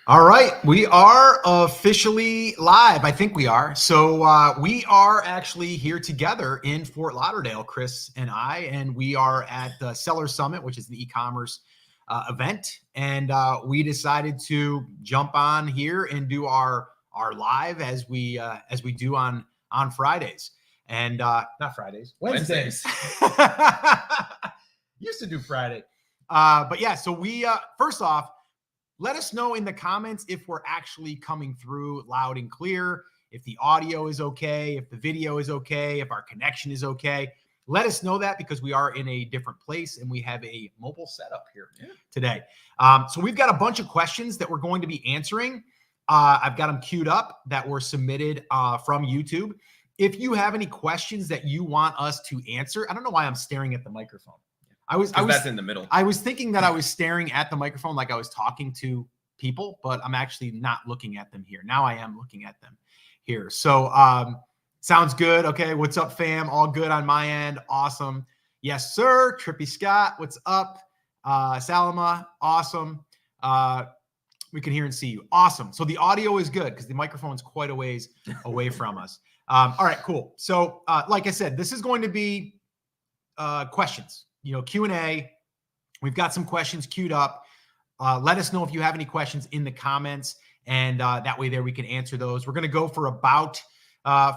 All right, we are officially live. I think we are. So we are actually here together in Fort Lauderdale, Chris and I, and we are at the Seller Summit, which is the e-commerce event. And we decided to jump on here and do our live as we do on Fridays, and not Fridays, Wednesdays. Used to do Friday, but yeah. So we first off, let us know in the comments if we're actually coming through loud and clear, if the audio is okay, if the video is okay, if our connection is okay. Let us know that, because we are in a different place and we have a mobile setup here today. So we've got a bunch of questions that we're going to be answering. I've got them queued up that were submitted from YouTube. If you have any questions that you want us to answer, I don't know why I'm staring at the microphone. That's in the middle. I was thinking that I was staring at the microphone like I was talking to people, but I'm actually not looking at them here. Now I am looking at them here. So sounds good. Okay. What's up, fam? All good on my end. Awesome. Yes, sir. Trippy Scott. What's up? Salama. Awesome. We can hear and see you. Awesome. So the audio is good because the microphone's quite a ways away from us. All right, cool. So like I said, this is going to be questions. Q&A. We've got some questions queued up. Let us know if you have any questions in the comments, and that way there we can answer those. We're going to go for about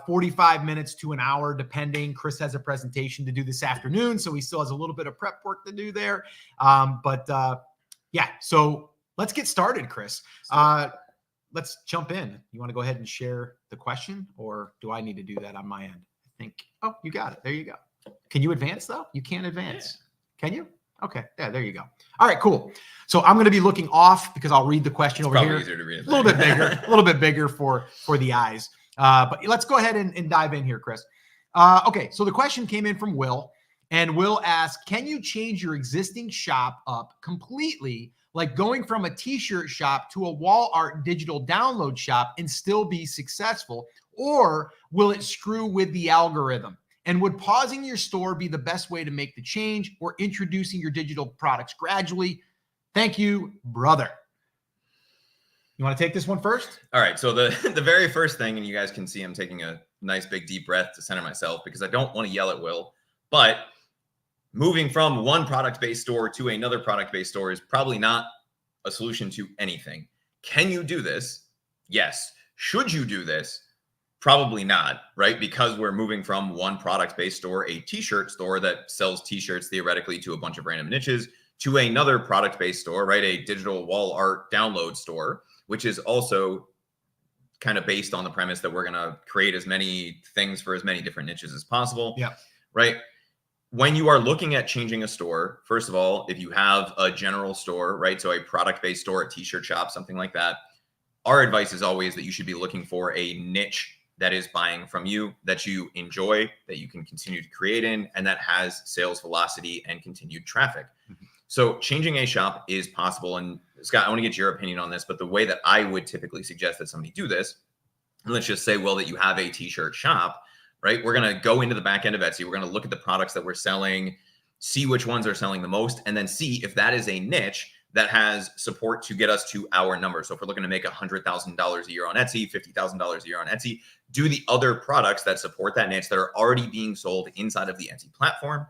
45 minutes to an hour, depending. Chris has a presentation to do this afternoon, so he still has a little bit of prep work to do there. Yeah, so let's get started, Chris. Let's jump in. You want to go ahead and share the question, or do I need to do that on my end? I think, oh, you got it. There you go. Can you advance though? You can't advance. Yeah. Can you? Okay. Yeah, there you go. All right, cool. So I'm going to be looking off because I'll read the question over here. Easier to read. A little bit bigger, a little bit bigger for the eyes. But let's go ahead and dive in here, Chris. Okay. So the question came in from Will, and Will asked, can you change your existing shop up completely, like going from a t-shirt shop to a wall art digital download shop, and still be successful? Or will it screw with the algorithm? And would pausing your store be the best way to make the change, or introducing your digital products gradually? Thank you, brother. You want to take this one first? All right. So the very first thing, and you guys can see I'm taking a nice big deep breath to center myself because I don't want to yell at Will, but moving from one product-based store to another product-based store is probably not a solution to anything. Can you do this? Yes. Should you do this? Probably not, right? Because we're moving from one product-based store, a t-shirt store that sells t-shirts theoretically to a bunch of random niches, to another product-based store, right? A digital wall art download store, which is also kind of based on the premise that we're going to create as many things for as many different niches as possible. Yeah. Right. When you are looking at changing a store, first of all, if you have a general store, right? So a product-based store, a t-shirt shop, something like that, our advice is always that you should be looking for a niche that is buying from you, that you enjoy, that you can continue to create in, and that has sales velocity and continued traffic. Mm-hmm. So changing a shop is possible. And Scott, I want to get your opinion on this, but the way that I would typically suggest that somebody do this, and let's just say, well, that you have a t-shirt shop, right? We're going to go into the back end of Etsy. We're going to look at the products that we're selling, see which ones are selling the most, and then see if that is a niche that has support to get us to our numbers. So if we're looking to make $100,000 a year on Etsy, $50,000 a year on Etsy, do the other products that support that niche that are already being sold inside of the Etsy platform,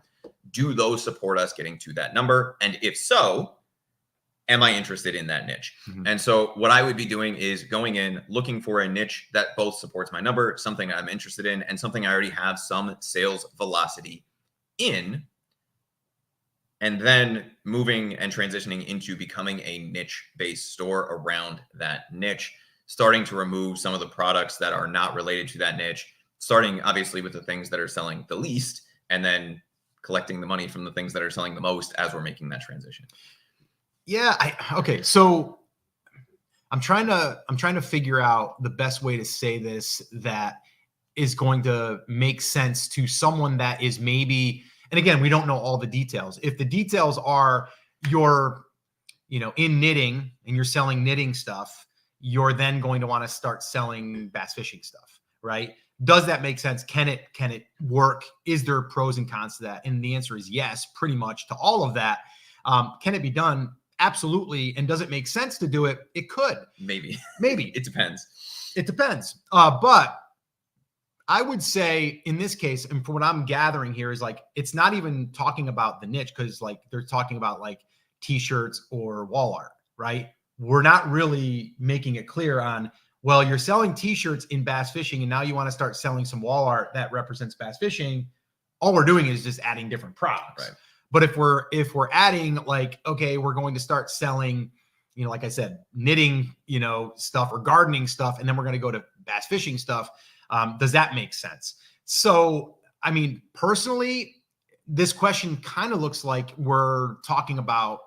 do those support us getting to that number? And if so, am I interested in that niche? Mm-hmm. And so what I would be doing is going in, looking for a niche that both supports my number, something I'm interested in, and something I already have some sales velocity in, and then moving and transitioning into becoming a niche-based store around that niche, starting to remove some of the products that are not related to that niche, starting obviously with the things that are selling the least, and then collecting the money from the things that are selling the most as we're making that transition. Yeah. Okay. So I'm trying to figure out the best way to say this that is going to make sense to someone that is maybe, and again, we don't know all the details. If the details are you're, in knitting and you're selling knitting stuff, you're then going to want to start selling bass fishing stuff, right? Does that make sense? Can it work? Is there pros and cons to that? And the answer is yes, pretty much to all of that. Can it be done? absolutely. And does it make sense to do it? It could. Maybe. Maybe. It depends. It depends. But I would say in this case, and from what I'm gathering here, is like it's not even talking about the niche, because like they're talking about like t-shirts or wall art, right? We're not really making it clear on, well, you're selling t-shirts in bass fishing and now you want to start selling some wall art that represents bass fishing. All we're doing is just adding different products. Right. But if we're adding like, okay, we're going to start selling, you know, like I said, knitting, you know, stuff or gardening stuff, and then we're going to go to bass fishing stuff. Does that make sense? So, I mean, personally, this question kind of looks like we're talking about,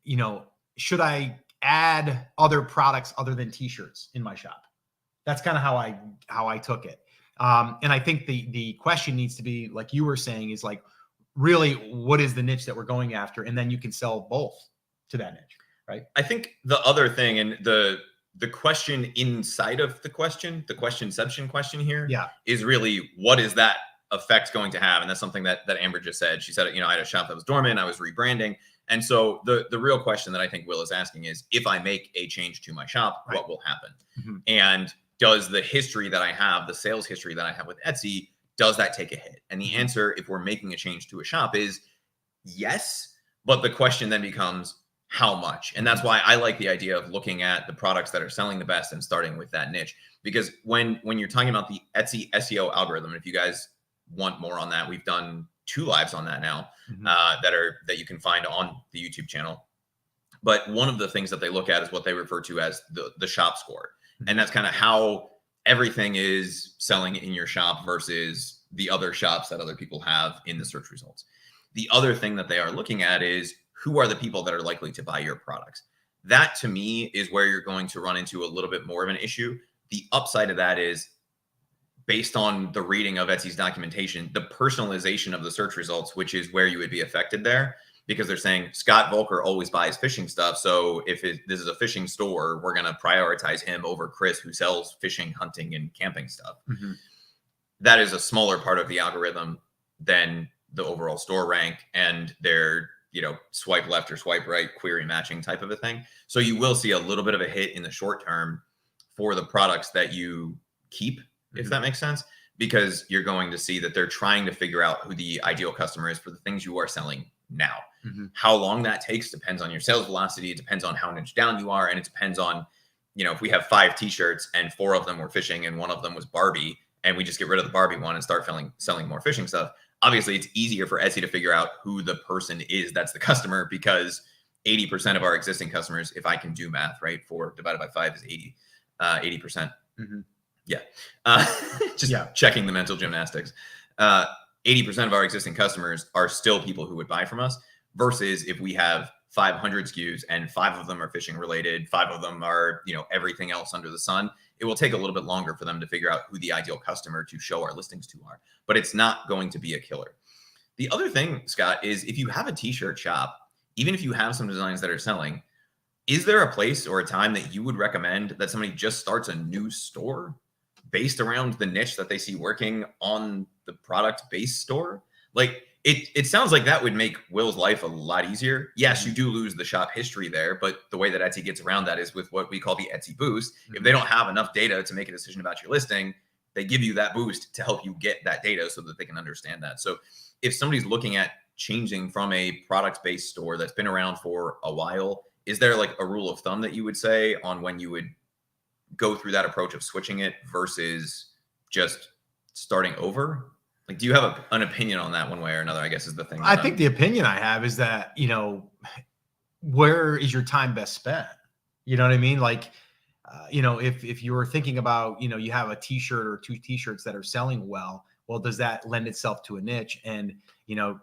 you know, should I add other products other than t-shirts in my shop? That's kind of how I took it. And I think the question needs to be, like you were saying, is like, really, what is the niche that we're going after? And then you can sell both to that niche, right? I think the other thing, and the question inside of the questionception question here is really, what is that effect going to have? And that's something that Amber just said. She said, you know, I had a shop that was dormant, I was rebranding. And so the real question that I think Will is asking is, if I make a change to my shop, what will happen? Mm-hmm. And does the history that I have, the sales history that I have with Etsy, does that take a hit? And the answer, if we're making a change to a shop, is yes. But the question then becomes, how much? And that's why I like the idea of looking at the products that are selling the best and starting with that niche. Because when you're talking about the Etsy SEO algorithm, and if you guys want more on that, we've done 2 lives on that now, mm-hmm. that you can find on the YouTube channel. But one of the things that they look at is what they refer to as the shop score. Mm-hmm. And that's kind of how everything is selling in your shop versus the other shops that other people have in the search results. The other thing that they are looking at is, who are the people that are likely to buy your products? That, to me, is where you're going to run into a little bit more of an issue. The upside of that is, based on the reading of Etsy's documentation, the personalization of the search results, which is where you would be affected there, because they're saying Scott Volker always buys fishing stuff. So if this is a fishing store, we're going to prioritize him over Chris, who sells fishing, hunting, and camping stuff. Mm-hmm. That is a smaller part of the algorithm than the overall store rank and their, you know, swipe left or swipe right query matching type of a thing. So you will see a little bit of a hit in the short term for the products that you keep, mm-hmm. if that makes sense, because you're going to see that they're trying to figure out who the ideal customer is for the things you are selling now. Mm-hmm. How long that takes depends on your sales velocity. It depends on how niche down you are. And it depends on, you know, if we have 5 t-shirts and 4 of them were fishing and 1 of them was Barbie, and we just get rid of the Barbie one and start selling more fishing stuff, obviously it's easier for Etsy to figure out who the person is that's the customer, because 80% of our existing customers, if I can do math, right, 4 divided by 5 is 80, 80%. Mm-hmm. Yeah. Checking the mental gymnastics. 80% of our existing customers are still people who would buy from us, versus if we have 500 SKUs and 5 of them are fishing related, 5 of them are, you know, everything else under the sun. It will take a little bit longer for them to figure out who the ideal customer to show our listings to are, but it's not going to be a killer. The other thing, Scott, is if you have a t-shirt shop, even if you have some designs that are selling, is there a place or a time that you would recommend that somebody just starts a new store based around the niche that they see working on the product-based store? Like, it sounds like that would make Will's life a lot easier. Yes, you do lose the shop history there, but the way that Etsy gets around that is with what we call the Etsy boost. Mm-hmm. If they don't have enough data to make a decision about your listing, they give you that boost to help you get that data so that they can understand that. So if somebody's looking at changing from a product-based store that's been around for a while, is there like a rule of thumb that you would say on when you would go through that approach of switching it versus just starting over? Like, do you have an opinion on that one way or another, I guess is the thing. I think the opinion I have is that, you know, where is your time best spent? You know what I mean? Like, you know, if you were thinking about, you know, you have a t-shirt or 2 t-shirts that are selling well, does that lend itself to a niche? And, you know,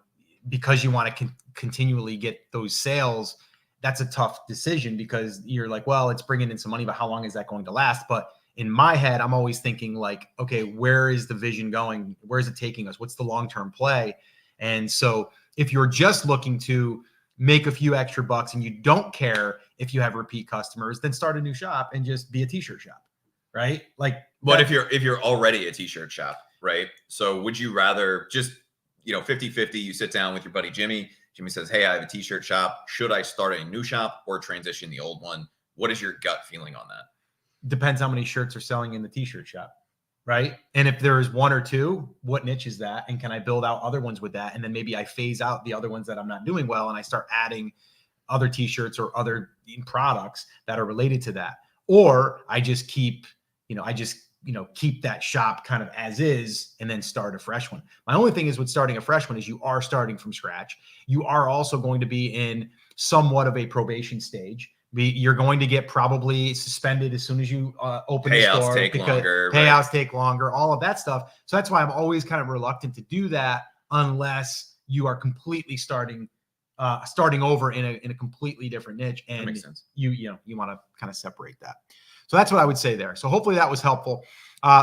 because you want to continually get those sales, that's a tough decision, because you're like, well, it's bringing in some money, but how long is that going to last? But in my head, I'm always thinking like, okay, where is the vision going? Where is it taking us? What's the long-term play? And so if you're just looking to make a few extra bucks and you don't care if you have repeat customers, then start a new shop and just be a t-shirt shop, right? Like, but if you're already a t-shirt shop, right? So would you rather just, you know, 50-50, you sit down with your buddy Jimmy, Jimmy says, hey, I have a t-shirt shop. Should I start a new shop or transition the old one? What is your gut feeling on that? Depends how many shirts are selling in the t-shirt shop, right? And if there's one or two, what niche is that? And can I build out other ones with that? And then maybe I phase out the other ones that I'm not doing well, and I start adding other t-shirts or other products that are related to that. Or I just keep, keep that shop kind of as is and then start a fresh one. My only thing is with starting a fresh one is you are starting from scratch. You are also going to be in somewhat of a probation stage. You're going to get probably suspended as soon as you open the store. Payouts take longer, all of that stuff. So that's why I'm always kind of reluctant to do that unless you are completely starting over in a completely different niche, and that makes sense. You want to kind of separate that. So that's what I would say there. So hopefully that was helpful.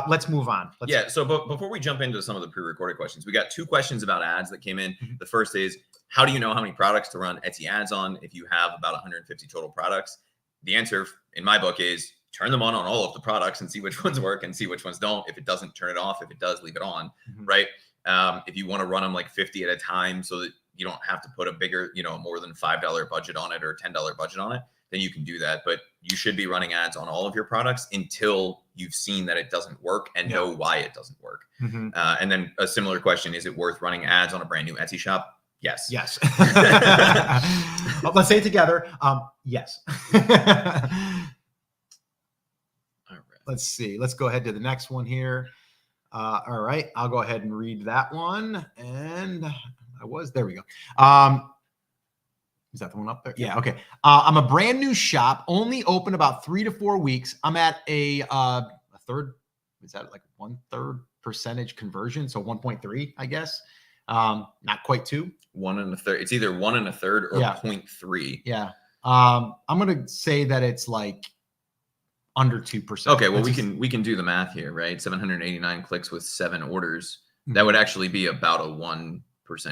Let's move on. So before we jump into some of the pre-recorded questions, we got 2 questions about ads that came in. The first is, how do you know how many products to run Etsy ads on if you have about 150 total products? The answer in my book is turn them on all of the products and see which ones work and see which ones don't. If it doesn't, turn it off. If it does, leave it on, right? If you want to run them like 50 at a time so that you don't have to put a bigger, more than $5 budget on it or $10 budget on it, then you can do that. But you should be running ads on all of your products until you've seen that it doesn't work and know why it doesn't work. And then a similar question, is it worth running ads on a brand new Etsy shop? Yes. Yes. Let's say it together. Yes. All right. Let's see. Let's go ahead to the next one here. All right. I'll go ahead and read that one. And there we go. Is that the one up there? Yeah. Okay. I'm a brand new shop, only open about 3 to 4 weeks. I'm at a third. Is that like 1/3% conversion? So 1.3, I guess. Not quite 2. 1 1/3. It's either 1 1/3 or 0.3. Yeah. I'm going to say that it's like under 2%. Okay. Well, we can do the math here, right? 789 clicks with 7 orders. That would actually be about a 1%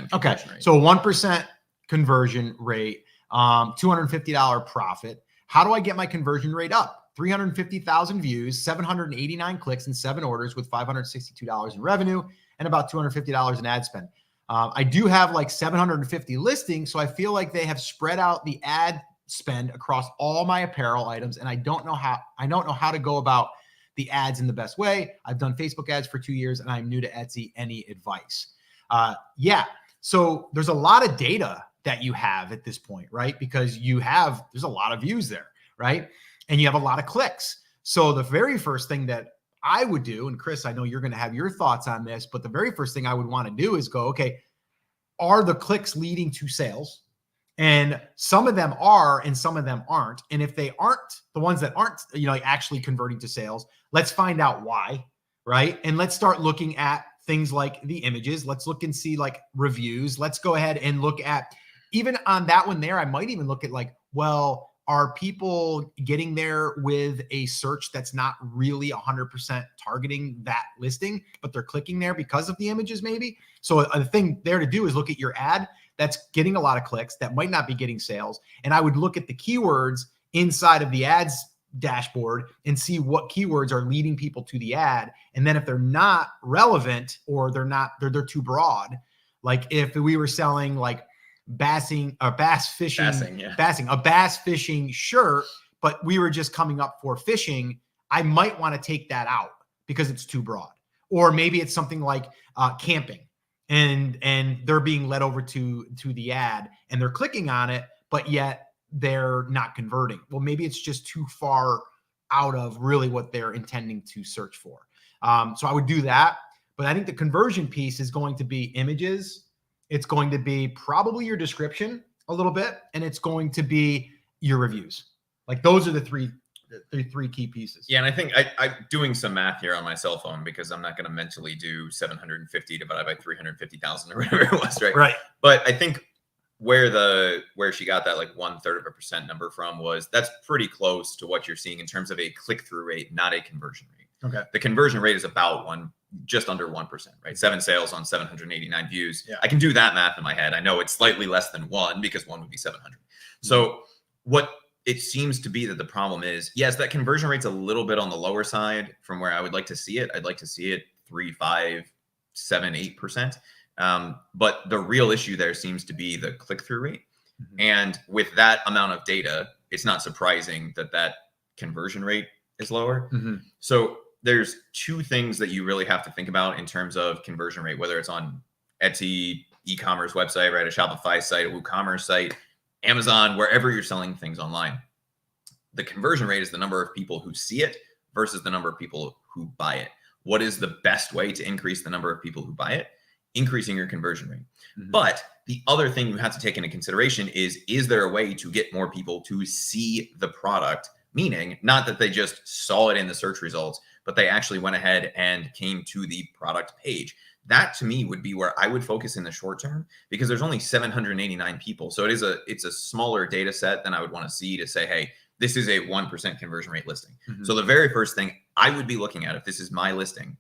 conversion rate. So a 1% conversion rate, $250 profit. How do I get my conversion rate up? 350,000 views, 789 clicks, and 7 orders with $562 in revenue and about $250 in ad spend. I do have like 750 listings, so I feel like they have spread out the ad spend across all my apparel items, and I don't know how to go about the ads in the best way. I've done Facebook ads for 2 years, and I'm new to Etsy. Any advice? So there's a lot of data that you have at this point, right? Because there's a lot of views there, right? And you have a lot of clicks. So the very first thing that I would do, and Chris, I know you're going to have your thoughts on this, but the very first thing I would want to do is go, okay, are the clicks leading to sales? And some of them are, and some of them aren't. And if they aren't, the ones that aren't, actually converting to sales, let's find out why, right? And let's start looking at things like the images. Let's look and see like reviews. Let's go ahead and look at, even on that one there, I might even look at like, well, are people getting there with a search that's not really 100% targeting that listing, but they're clicking there because of the images maybe? So a thing there to do is look at your ad that's getting a lot of clicks that might not be getting sales. And I would look at the keywords inside of the ads dashboard and see what keywords are leading people to the ad. And then if they're not relevant or they're too broad, like if we were selling like bass fishing shirt, but we were just coming up for fishing, I might want to take that out because it's too broad. Or maybe it's something like camping and they're being led over to the ad and they're clicking on it, but yet they're not converting. Well, maybe it's just too far out of really what they're intending to search for. So I would do that. But I think the conversion piece is going to be images. It's going to be probably your description a little bit, and it's going to be your reviews. Like those are the three key pieces. Yeah, and I think I'm doing some math here on my cell phone because I'm not going to mentally do 750 divided by 350,000 or whatever it was, right? Right. But I think where she got that like 1/3% number from was that's pretty close to what you're seeing in terms of a click-through rate, not a conversion rate. Okay. The conversion rate is about just under 1%, right? 7 sales on 789 views. Yeah. I can do that math in my head. I know it's slightly less than 1 because 1 would be 700. So what it seems to be that the problem is, yes, that conversion rate's a little bit on the lower side from where I would like to see it. I'd like to see it 3, 5, 7, 8%. But the real issue there seems to be the click-through rate. Mhm. And with that amount of data, it's not surprising that that conversion rate is lower. Mhm. So there's two things that you really have to think about in terms of conversion rate, whether it's on Etsy, e-commerce website, right, a Shopify site, a WooCommerce site, Amazon, wherever you're selling things online. The conversion rate is the number of people who see it versus the number of people who buy it. What is the best way to increase the number of people who buy it? Increasing your conversion rate. Mhm. But the other thing you have to take into consideration is there a way to get more people to see the product? Meaning, not that they just saw it in the search results, but they actually went ahead and came to the product page. That to me would be where I would focus in the short term, because there's only 789 people. So it's a smaller data set than I would want to see to say, hey, this is a 1% conversion rate listing. Mhm. So the very first thing I would be looking at if this is my listing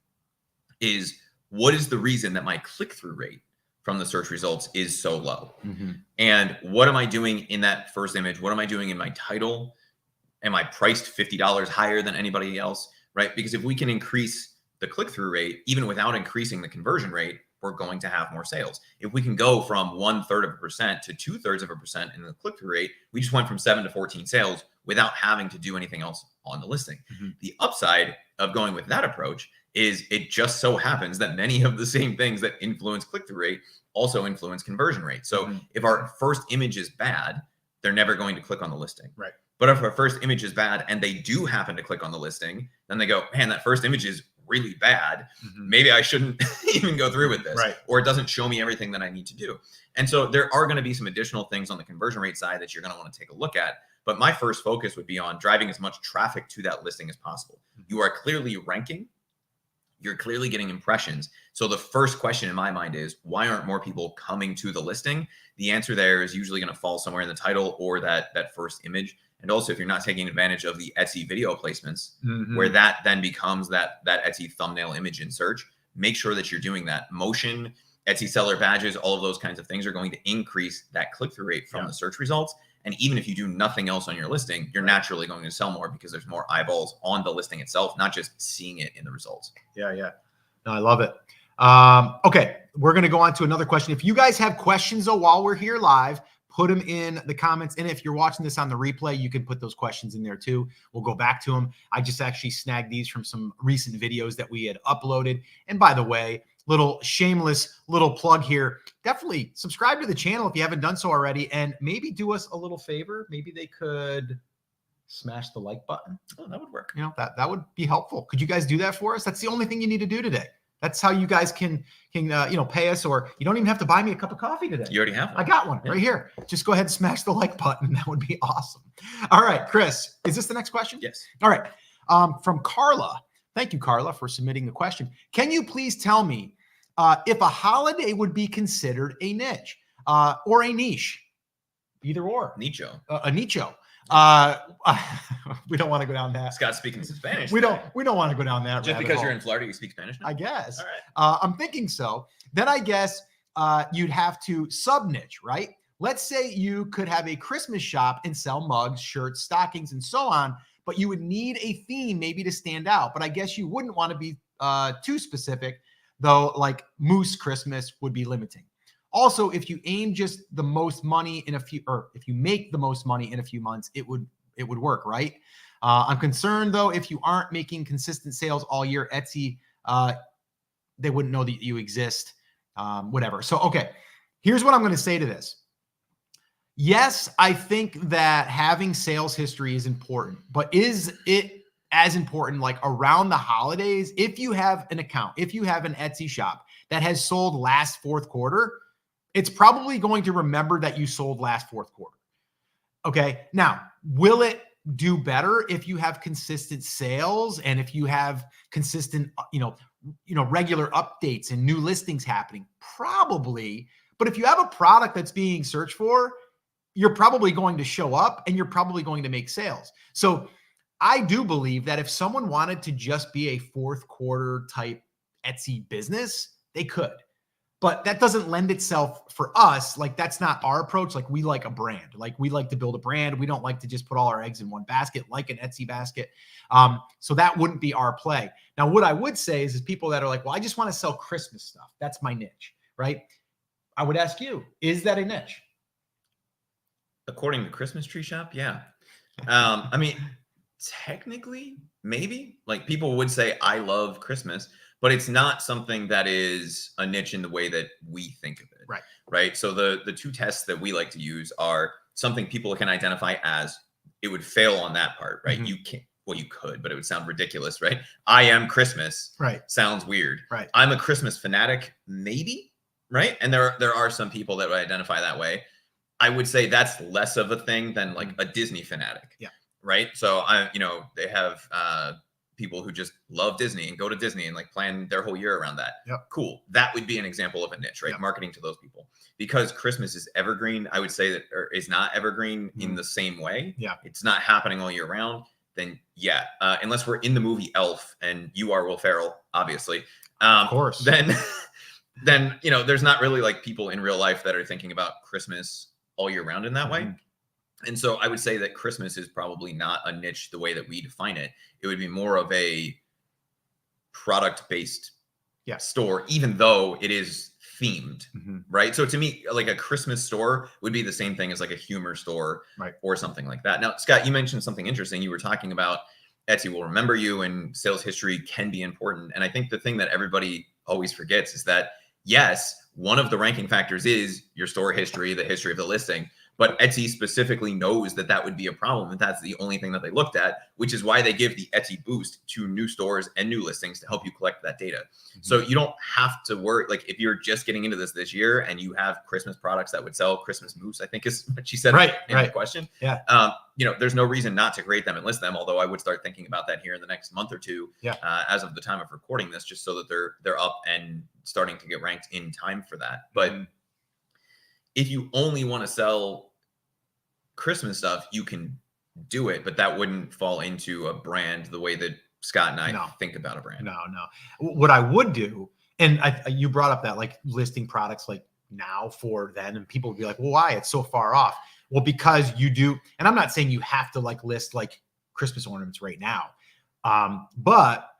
is, what is the reason that my click-through rate from the search results is so low? Mhm. And what am I doing in that first image? What am I doing in my title? Am I priced $50 higher than anybody else? Right? Because if we can increase the click-through rate, even without increasing the conversion rate, we're going to have more sales. If we can go from 1/3% to 2/3% in the click-through rate, we just went from 7 to 14 sales without having to do anything else on the listing. Mhm. The upside of going with that approach is it just so happens that many of the same things that influence click-through rate also influence conversion rate. So Mhm. if our first image is bad, they're never going to click on the listing. Right. But if our first image is bad and they do happen to click on the listing, then they go, man, that first image is really bad. Mhm. Maybe I shouldn't even go through with this. Right. Or it doesn't show me everything that I need to do. And so there are going to be some additional things on the conversion rate side that you're going to want to take a look at. But my first focus would be on driving as much traffic to that listing as possible. You are clearly ranking. You're clearly getting impressions. So the first question in my mind is, why aren't more people coming to the listing? The answer there is usually going to fall somewhere in the title or that first image. And also, if you're not taking advantage of the Etsy video placements, Mhm. where that then becomes that Etsy thumbnail image in search, make sure that you're doing that. Motion, Etsy seller badges, all of those kinds of things are going to increase that click-through rate from the search results. And even if you do nothing else on your listing, you're naturally going to sell more because there's more eyeballs on the listing itself, not just seeing it in the results. Yeah. No, I love it. Okay, we're going to go on to another question. If you guys have questions, though, while we're here live, put them in the comments. And if you're watching this on the replay, you can put those questions in there too. We'll go back to them. I just actually snagged these from some recent videos that we had uploaded. And by the way, little shameless little plug here. Definitely subscribe to the channel if you haven't done so already. And maybe do us a little favor. Maybe they could smash the like button. Oh, that would work. You know, that would be helpful. Could you guys do that for us? That's the only thing you need to do today. That's how you guys can pay us, or you don't even have to buy me a cup of coffee today. You already have one. I got one right here. Just go ahead and smash the like button. That would be awesome. All right, Chris, is this the next question? Yes. All right. From Carla. Thank you, Carla, for submitting the question. Can you please tell me if a holiday would be considered a niche or a niche? Either or. Nicho. A nicho. We don't want to go down that. Scott's speaking some Spanish. We don't want to go down that. Just because you're in Florida, you speak Spanish now? I guess. All right. I'm thinking so. Then I guess you'd have to sub niche, right? Let's say you could have a Christmas shop and sell mugs, shirts, stockings, and so on, but you would need a theme maybe to stand out. But I guess you wouldn't want to be too specific, though, like Moose Christmas would be limiting. Also, if you aim just the most money in a few, or if you make the most money in a few months, it would work, right? I'm concerned though, if you aren't making consistent sales all year, Etsy, they wouldn't know that you exist, whatever. So, okay, here's what I'm going to say to this. Yes, I think that having sales history is important, but is it as important like around the holidays? If you have an account, if you have an Etsy shop that has sold last fourth quarter, it's probably going to remember that you sold last fourth quarter. Okay. Now, will it do better if you have consistent sales and if you have consistent, regular updates and new listings happening? Probably. But if you have a product that's being searched for, you're probably going to show up and you're probably going to make sales. So I do believe that if someone wanted to just be a fourth quarter type Etsy business, they could. But that doesn't lend itself for us. Like, that's not our approach. Like, we like a brand. Like, we like to build a brand. We don't like to just put all our eggs in one basket, like an Etsy basket. So that wouldn't be our play. Now, what I would say is people that are like, well, I just want to sell Christmas stuff. That's my niche, right? I would ask you, is that a niche? According to Christmas Tree Shop, yeah. I mean, technically, maybe. Like people would say, I love Christmas, but it's not something that is a niche in the way that we think of it. Right. Right. So the two tests that we like to use are something people can identify as. It would fail on that part, right? Mhm. You can't. Well, you could, but it would sound ridiculous, right? I am Christmas. Right. Sounds weird. Right. I'm a Christmas fanatic, maybe. Right. And there are some people that would identify that way. I would say that's less of a thing than like a Disney fanatic. Yeah. Right. So they have people who just love Disney and go to Disney and like plan their whole year around that. Yep. Cool. That would be an example of a niche, right? Yep. Marketing to those people. Because Christmas is evergreen, I would say that is not evergreen in the same way. Yeah. It's not happening all year round. Then yeah, unless we're in the movie Elf and you are Will Ferrell, obviously. Of course. Then there's not really like people in real life that are thinking about Christmas all year round in that way. And so I would say that Christmas is probably not a niche the way that we define it. It would be more of a product-based store, even though it is themed, right? So to me, like a Christmas store would be the same thing as like a humor store, right, or something like that. Now, Scott, you mentioned something interesting. You were talking about Etsy will remember you and sales history can be important. And I think the thing that everybody always forgets is that, yes, one of the ranking factors is your store history, the history of the listing. But Etsy specifically knows that that would be a problem. And that's the only thing that they looked at, which is why they give the Etsy boost to new stores and new listings to help you collect that data. So you don't have to worry. Like if you're just getting into this year and you have Christmas products that would sell, Christmas moose, I think is what she said in the question. Yeah. There's no reason not to create them and list them. Although I would start thinking about that here in the next month or two, as of the time of recording this, just so that they're up and starting to get ranked in time for that. But if you only want to sell Christmas stuff, you can do it, but that wouldn't fall into a brand the way that Scott and I think about a brand. No. What I would do, and you brought up that like listing products like now for then, and people would be like, well, why? It's so far off. Well, because you do, and I'm not saying you have to like list like Christmas ornaments right now, but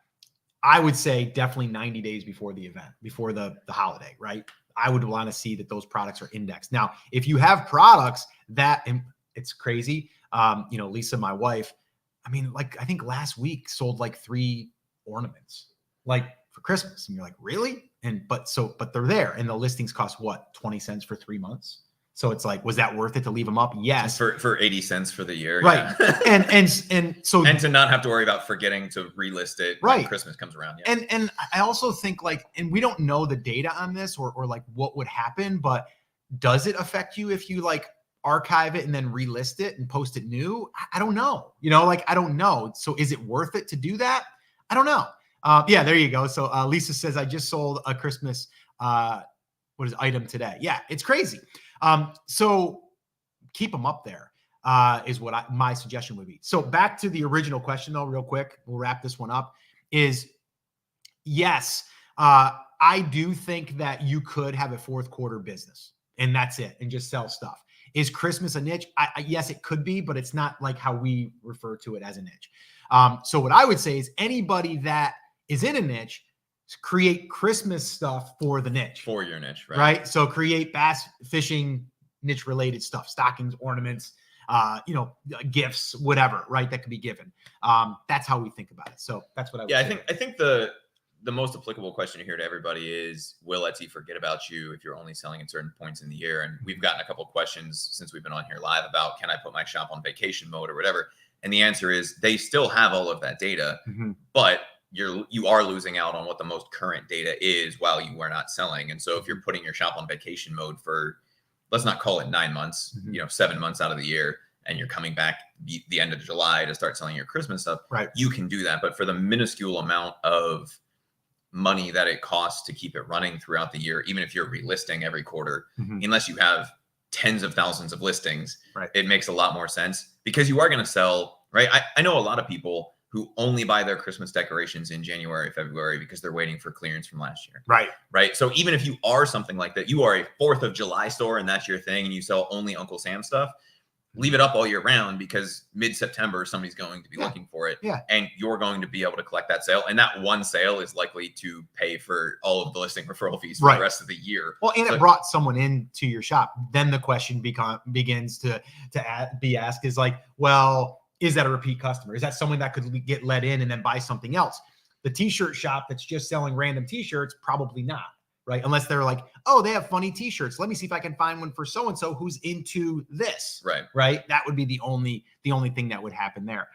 I would say definitely 90 days before the event, before the holiday, right? I would want to see that those products are indexed. Now, if you have products that, and it's crazy, Lisa, my wife, I mean, like, I think last week sold like 3 ornaments, like for Christmas. And you're like, really? But they're there. And the listings cost what? 20 cents for 3 months. So it's like, was that worth it to leave them up? Yes. For 80 cents for the year. Right. Yeah. and to not have to worry about forgetting to relist it when Christmas comes around. Yeah. And I also think like, and we don't know the data on this or like what would happen, but does it affect you if you like archive it and then relist it and post it new? I don't know. I don't know. So is it worth it to do that? I don't know. Yeah, there you go. So Lisa says, I just sold a Christmas item today. Yeah, it's crazy. So keep them up there is what my suggestion would be. So back to the original question though, real quick, we'll wrap this one up, is yes, I do think that you could have a fourth quarter business and that's it, and just sell stuff. Is Christmas a niche? Yes, it could be, but it's not like how we refer to it as a niche. So what I would say is anybody that is in a niche, create Christmas stuff for the niche. For your niche, right? Right. So create bass fishing niche related stuff, stockings, ornaments, gifts, whatever, right? That could be given. That's how we think about it. So that's what I would say. I think the most applicable question here to everybody is, will Etsy forget about you if you're only selling at certain points in the year? And we've gotten a couple of questions since we've been on here live about, can I put my shop on vacation mode or whatever? And the answer is they still have all of that data, but you are losing out on what the most current data is while you are not selling. And so if you're putting your shop on vacation mode for, let's not call it 9 months, 7 months out of the year, and you're coming back the end of July to start selling your Christmas stuff, right? You can do that. But for the minuscule amount of money that it costs to keep it running throughout the year, even if you're relisting every quarter, unless you have tens of thousands of listings, it makes a lot more sense because you are going to sell, right? I know a lot of people who only buy their Christmas decorations in January, February, because they're waiting for clearance from last year. Right. So even if you are something like that, you are a 4th of July store and that's your thing and you sell only Uncle Sam stuff, leave it up all year round, because mid-September, somebody's going to be looking for it. Yeah. And you're going to be able to collect that sale. And that one sale is likely to pay for all of the listing referral fees for the rest of the year. Well, and it brought someone into your shop. Then the question begins to be asked is like, well, is that a repeat customer? Is that someone that could get let in and then buy something else? The t-shirt shop that's just selling random t-shirts, probably not. Right? Unless they're like, oh, they have funny t-shirts. Let me see if I can find one for so-and-so who's into this. Right. Right. That would be the only thing that would happen there.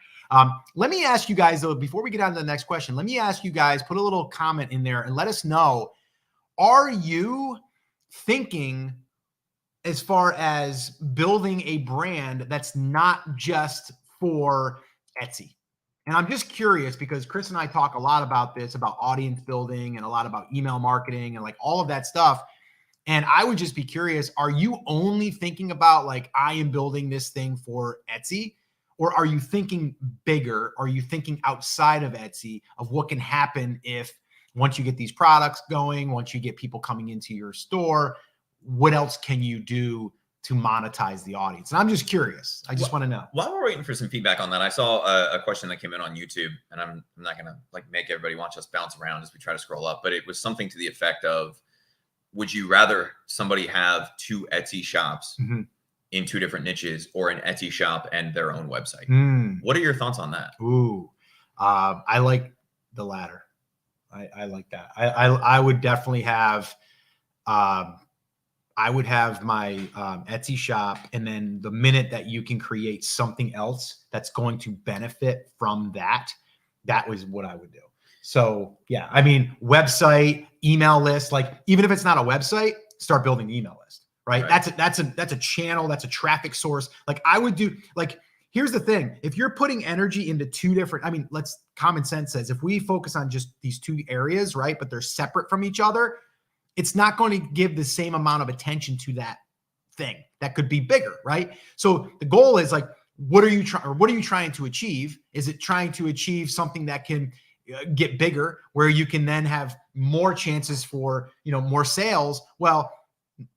Let me ask you guys, though, before we get on to the next question, let me ask you guys, put a little comment in there and let us know, are you thinking as far as building a brand that's not just for Etsy? And I'm just curious, because Chris and I talk a lot about this, about audience building and a lot about email marketing and like all of that stuff. And I would just be curious, are you only thinking about like, I am building this thing for Etsy? Or are you thinking bigger? Are you thinking outside of Etsy of what can happen if once you get these products going, once you get people coming into your store, what else can you do to monetize the audience? And I'm just curious. I just want to know. While we're waiting for some feedback on that, I saw a question that came in on YouTube, and I'm not going to like make everybody watch us bounce around as we try to scroll up, but it was something to the effect of, would you rather somebody have 2 Etsy shops in 2 different niches, or an Etsy shop and their own website? What are your thoughts on that? Ooh, I like the latter. I like that. I would definitely have, I would have my Etsy shop, and then the minute that you can create something else that's going to benefit from that, that was what I would do. So yeah, I mean, website, email list, like even if it's not a website, start building an email list, right? That's a channel, that's a traffic source. Like I would do, like, here's the thing. If you're putting energy into 2 different, I mean, common sense says if we focus on just these 2 areas, right, but they're separate from each other, it's not going to give the same amount of attention to that thing that could be bigger, right? So the goal is like, what are you trying to achieve? Is it trying to achieve something that can get bigger, where you can then have more chances for, more sales? Well,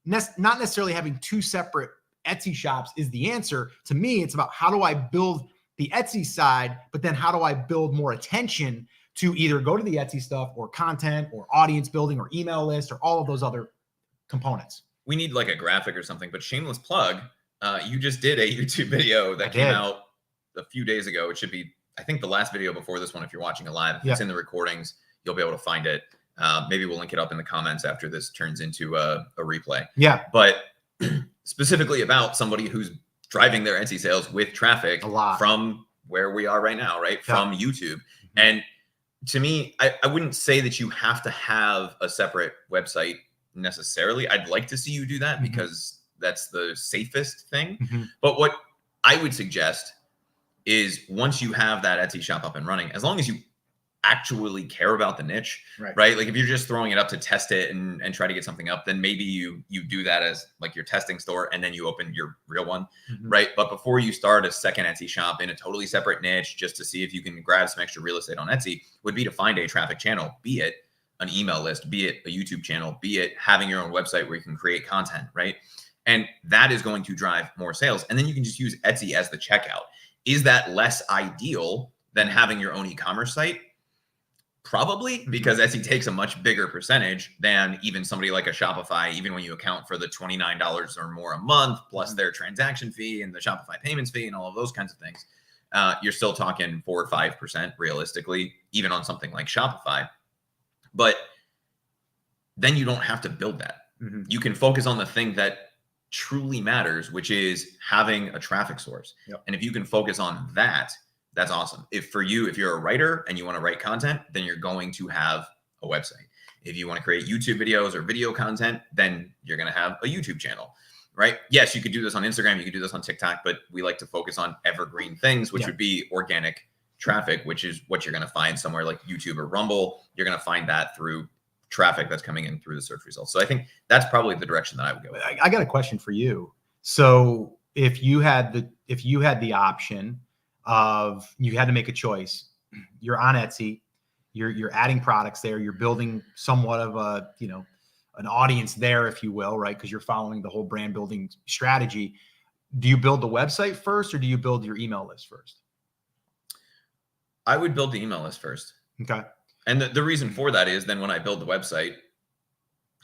not necessarily having 2 separate Etsy shops is the answer. To me, it's about how do I build the Etsy side, but then how do I build more attention to either go to the Etsy stuff or content or audience building or email list or all of those other components. We need like a graphic or something, but shameless plug. You just did a YouTube video that came out a few days ago. It should be, I think, the last video before this one. If you're watching it live, if it's in the recordings, you'll be able to find it. Maybe we'll link it up in the comments after this turns into a replay. Yeah. But specifically about somebody who's driving their Etsy sales with traffic from where we are right now, right? From YouTube. And to me, I wouldn't say that you have to have a separate website necessarily. I'd like to see you do that because that's the safest thing. But what I would suggest is, once you have that Etsy shop up and running, as long as you actually care about the niche, right? Like if you're just throwing it up to test it and try to get something up, then maybe you do that as like your testing store, and then you open your real one, right? But before you start a second Etsy shop in a totally separate niche, just to see if you can grab some extra real estate on Etsy, would be to find a traffic channel, be it an email list, be it a YouTube channel, be it having your own website where you can create content, right? And that is going to drive more sales. And then you can just use Etsy as the checkout. Is that less ideal than having your own e-commerce site? Probably, because Etsy takes a much bigger percentage than even somebody like a Shopify, even when you account for the $29 or more a month, plus their transaction fee and the Shopify payments fee and all of those kinds of things. You're still talking 4 or 5% realistically, even on something like Shopify. But then you don't have to build that. You can focus on the thing that truly matters, which is having a traffic source. And if you can focus on that, that's awesome. If you're a writer and you want to write content, then you're going to have a website. If you want to create YouTube videos or video content, then you're going to have a YouTube channel, right? Yes, you could do this on Instagram, you could do this on TikTok, but we like to focus on evergreen things, which would be organic traffic, which is what you're going to find somewhere like YouTube or Rumble. You're going to find that through traffic that's coming in through the search results. So I think that's probably the direction that I would go with. I got a question for you. So if you had the option of, you had to make a choice, you're on Etsy, you're adding products there, you're building somewhat of a, an audience there, if you will, right? Because you're following the whole brand building strategy. do you build the website first or do you build your email list first? I would build the email list first. Okay. And the reason for that is then when I build the website,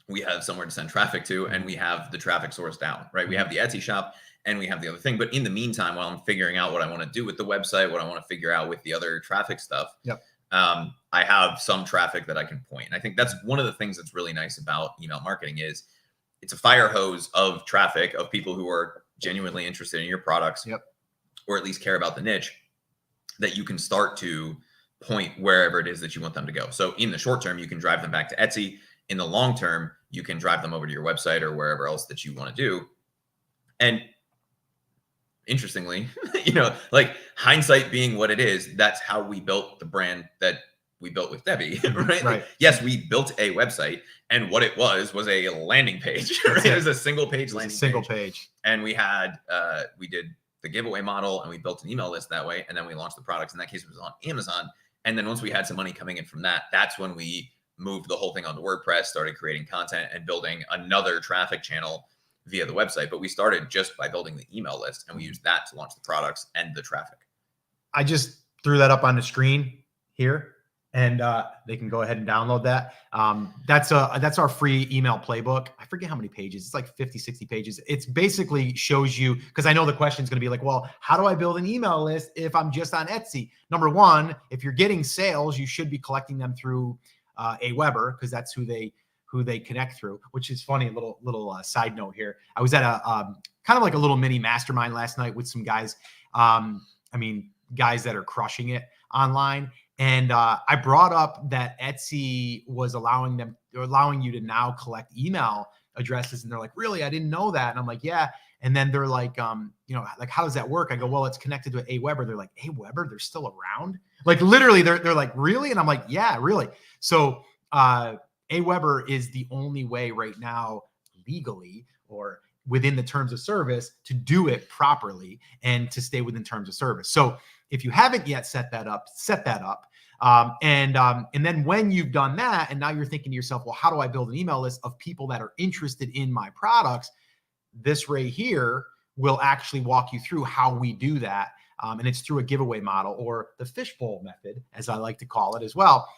we have somewhere to send traffic to, and we have the traffic source down, right? We have the Etsy shop and we have the other thing. But in the meantime, while I'm figuring out what I want to do with the website, what I want to figure out with the other traffic stuff, Yep. I have some traffic that I can point. And I think that's one of the things that's really nice about email marketing is it's a fire hose of traffic of people who are genuinely interested in your products, yep, or at least care about the niche, that you can start to point wherever it is that you want them to go. So in the short term, you can drive them back to Etsy. In the long term, you can drive them over to your website or wherever else that you want to do. And interestingly, like hindsight being what it is, that's how we built the brand that we built with Debbie, right? Right. Like, yes, we built a website, and what it was a landing page, right? It was a single page landing page. And we had, we did the giveaway model and we built an email list that way. And then we launched the products. In that case, it was on Amazon. And then once we had some money coming in from that, that's when we moved the whole thing onto WordPress, started creating content and building another traffic channel via the website. But we started just by building the email list, and we used that to launch the products and the traffic. I just threw that up on the screen here, and they can go ahead and download that. That's our free email playbook. I forget how many pages. It's like 50, 60 pages. It's basically shows you, because I know the question is going to be like, well, how do I build an email list if I'm just on Etsy? Number one, if you're getting sales, you should be collecting them through Aweber, because that's who they connect through, which is funny. A little side note here. I was at a kind of like a little mini mastermind last night with some guys. Guys that are crushing it online. And I brought up that Etsy was allowing you to now collect email addresses. And they're like, really? I didn't know that. And I'm like, yeah. And then they're like, like, how does that work? I go, well, it's connected to Aweber. They're like, Aweber, they're still around? Like, literally, they're like, really? And I'm like, yeah, really. So Aweber is the only way right now legally or within the terms of service to do it properly and to stay within terms of service. So if you haven't yet set that up, set that up. And then when you've done that, and now you're thinking to yourself, well, how do I build an email list of people that are interested in my products? This right here will actually walk you through how we do that. And it's through a giveaway model, or the fishbowl method, as I like to call it as well.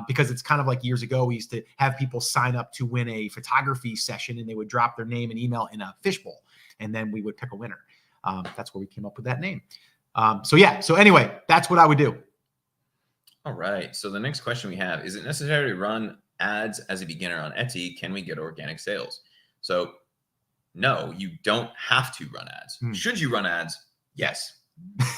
Because it's kind of like years ago, we used to have people sign up to win a photography session, and they would drop their name and email in a fishbowl, and then we would pick a winner. That's where we came up with that name. So anyway, that's what I would do. All right. So the next question we have, is it necessary to run ads as a beginner on Etsy? Can we get organic sales? So no, you don't have to run ads. Should you run ads? Yes.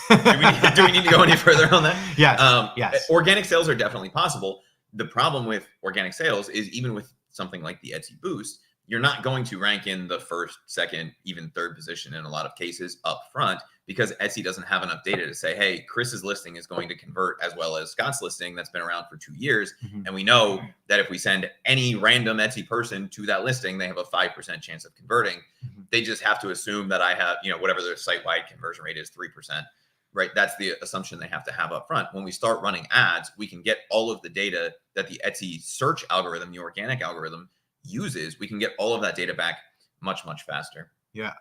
do we need to go any further on that? Yes. Yes. Organic sales are definitely possible. The problem with organic sales is, even with something like the Etsy Boost, you're not going to rank in the first, second, even third position in a lot of cases up front, because Etsy doesn't have enough data to say, hey, Chris's listing is going to convert as well as Scott's listing that's been around for 2 years. Mm-hmm. And we know that if we send any random Etsy person to that listing, they have a 5% chance of converting. Mm-hmm. They just have to assume that I have, whatever their site-wide conversion rate is, 3%, right? That's the assumption they have to have up front. When we start running ads, we can get all of the data that the Etsy search algorithm, the organic algorithm, uses. We can get all of that data back much, much faster. Yeah.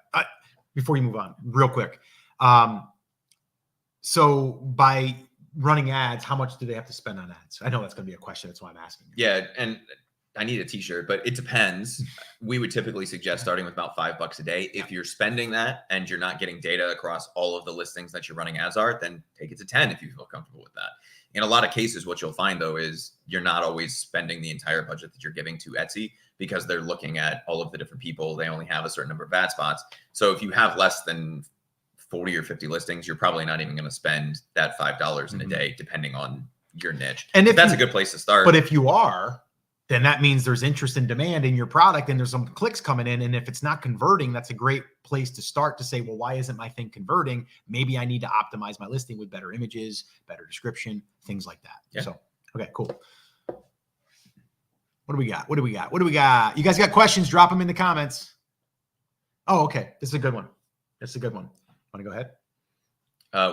Before you move on, real quick. So by running ads, how much do they have to spend on ads? I know that's going to be a question. That's why I'm asking. Yeah. And I need a t-shirt, but it depends. We would typically suggest starting with about $5 a day. If you're spending that and you're not getting data across all of the listings that you're running ads are, then take it to 10 if you feel comfortable with that. In a lot of cases, what you'll find though is you're not always spending the entire budget that you're giving to Etsy, because they're looking at all of the different people. They only have a certain number of ad spots. So if you have less than 40 or 50 listings, you're probably not even going to spend that $5 in a day, depending on your niche. And if that's a good place to start. But if you are, then that means there's interest and demand in your product, and there's some clicks coming in. And if it's not converting, that's a great place to start to say, well, why isn't my thing converting? Maybe I need to optimize my listing with better images, better description, things like that. Yeah. So, okay, cool. What do we got? You guys got questions? Drop them in the comments. Oh, okay. This is a good one. Want to go ahead?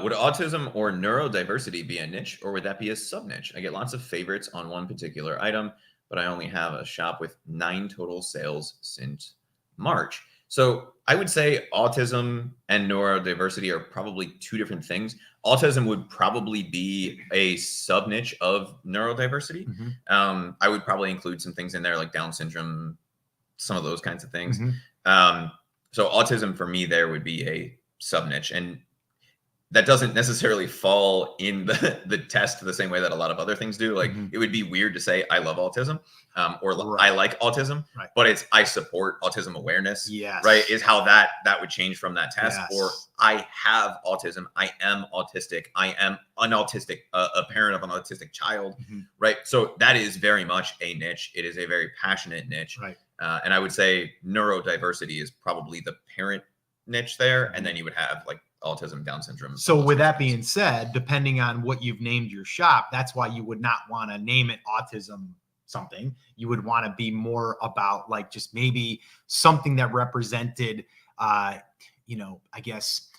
Would autism or neurodiversity be a niche, or would that be a sub niche? I get lots of favorites on one particular item, but I only have a shop with 9 total sales since March. So I would say autism and neurodiversity are probably two different things. Autism would probably be a sub niche of neurodiversity. I would probably include some things in there like Down syndrome, some of those kinds of things. So autism for me there would be a sub niche, and that doesn't necessarily fall in the test the same way that a lot of other things do. Like it would be weird to say I love autism or I like autism, but it's I support autism awareness. Right, is how that would change from that test. Or I have autism, I am autistic, I am an autistic, a parent of an autistic child. Right, so that is very much a niche. It is a very passionate niche. And I would say neurodiversity is probably the parent niche there, and then you would have like autism, Down syndrome. So with that being said, depending on what you've named your shop, that's why you would not want to name it autism something. You would want to be more about like just maybe something that represented, you know, I guess,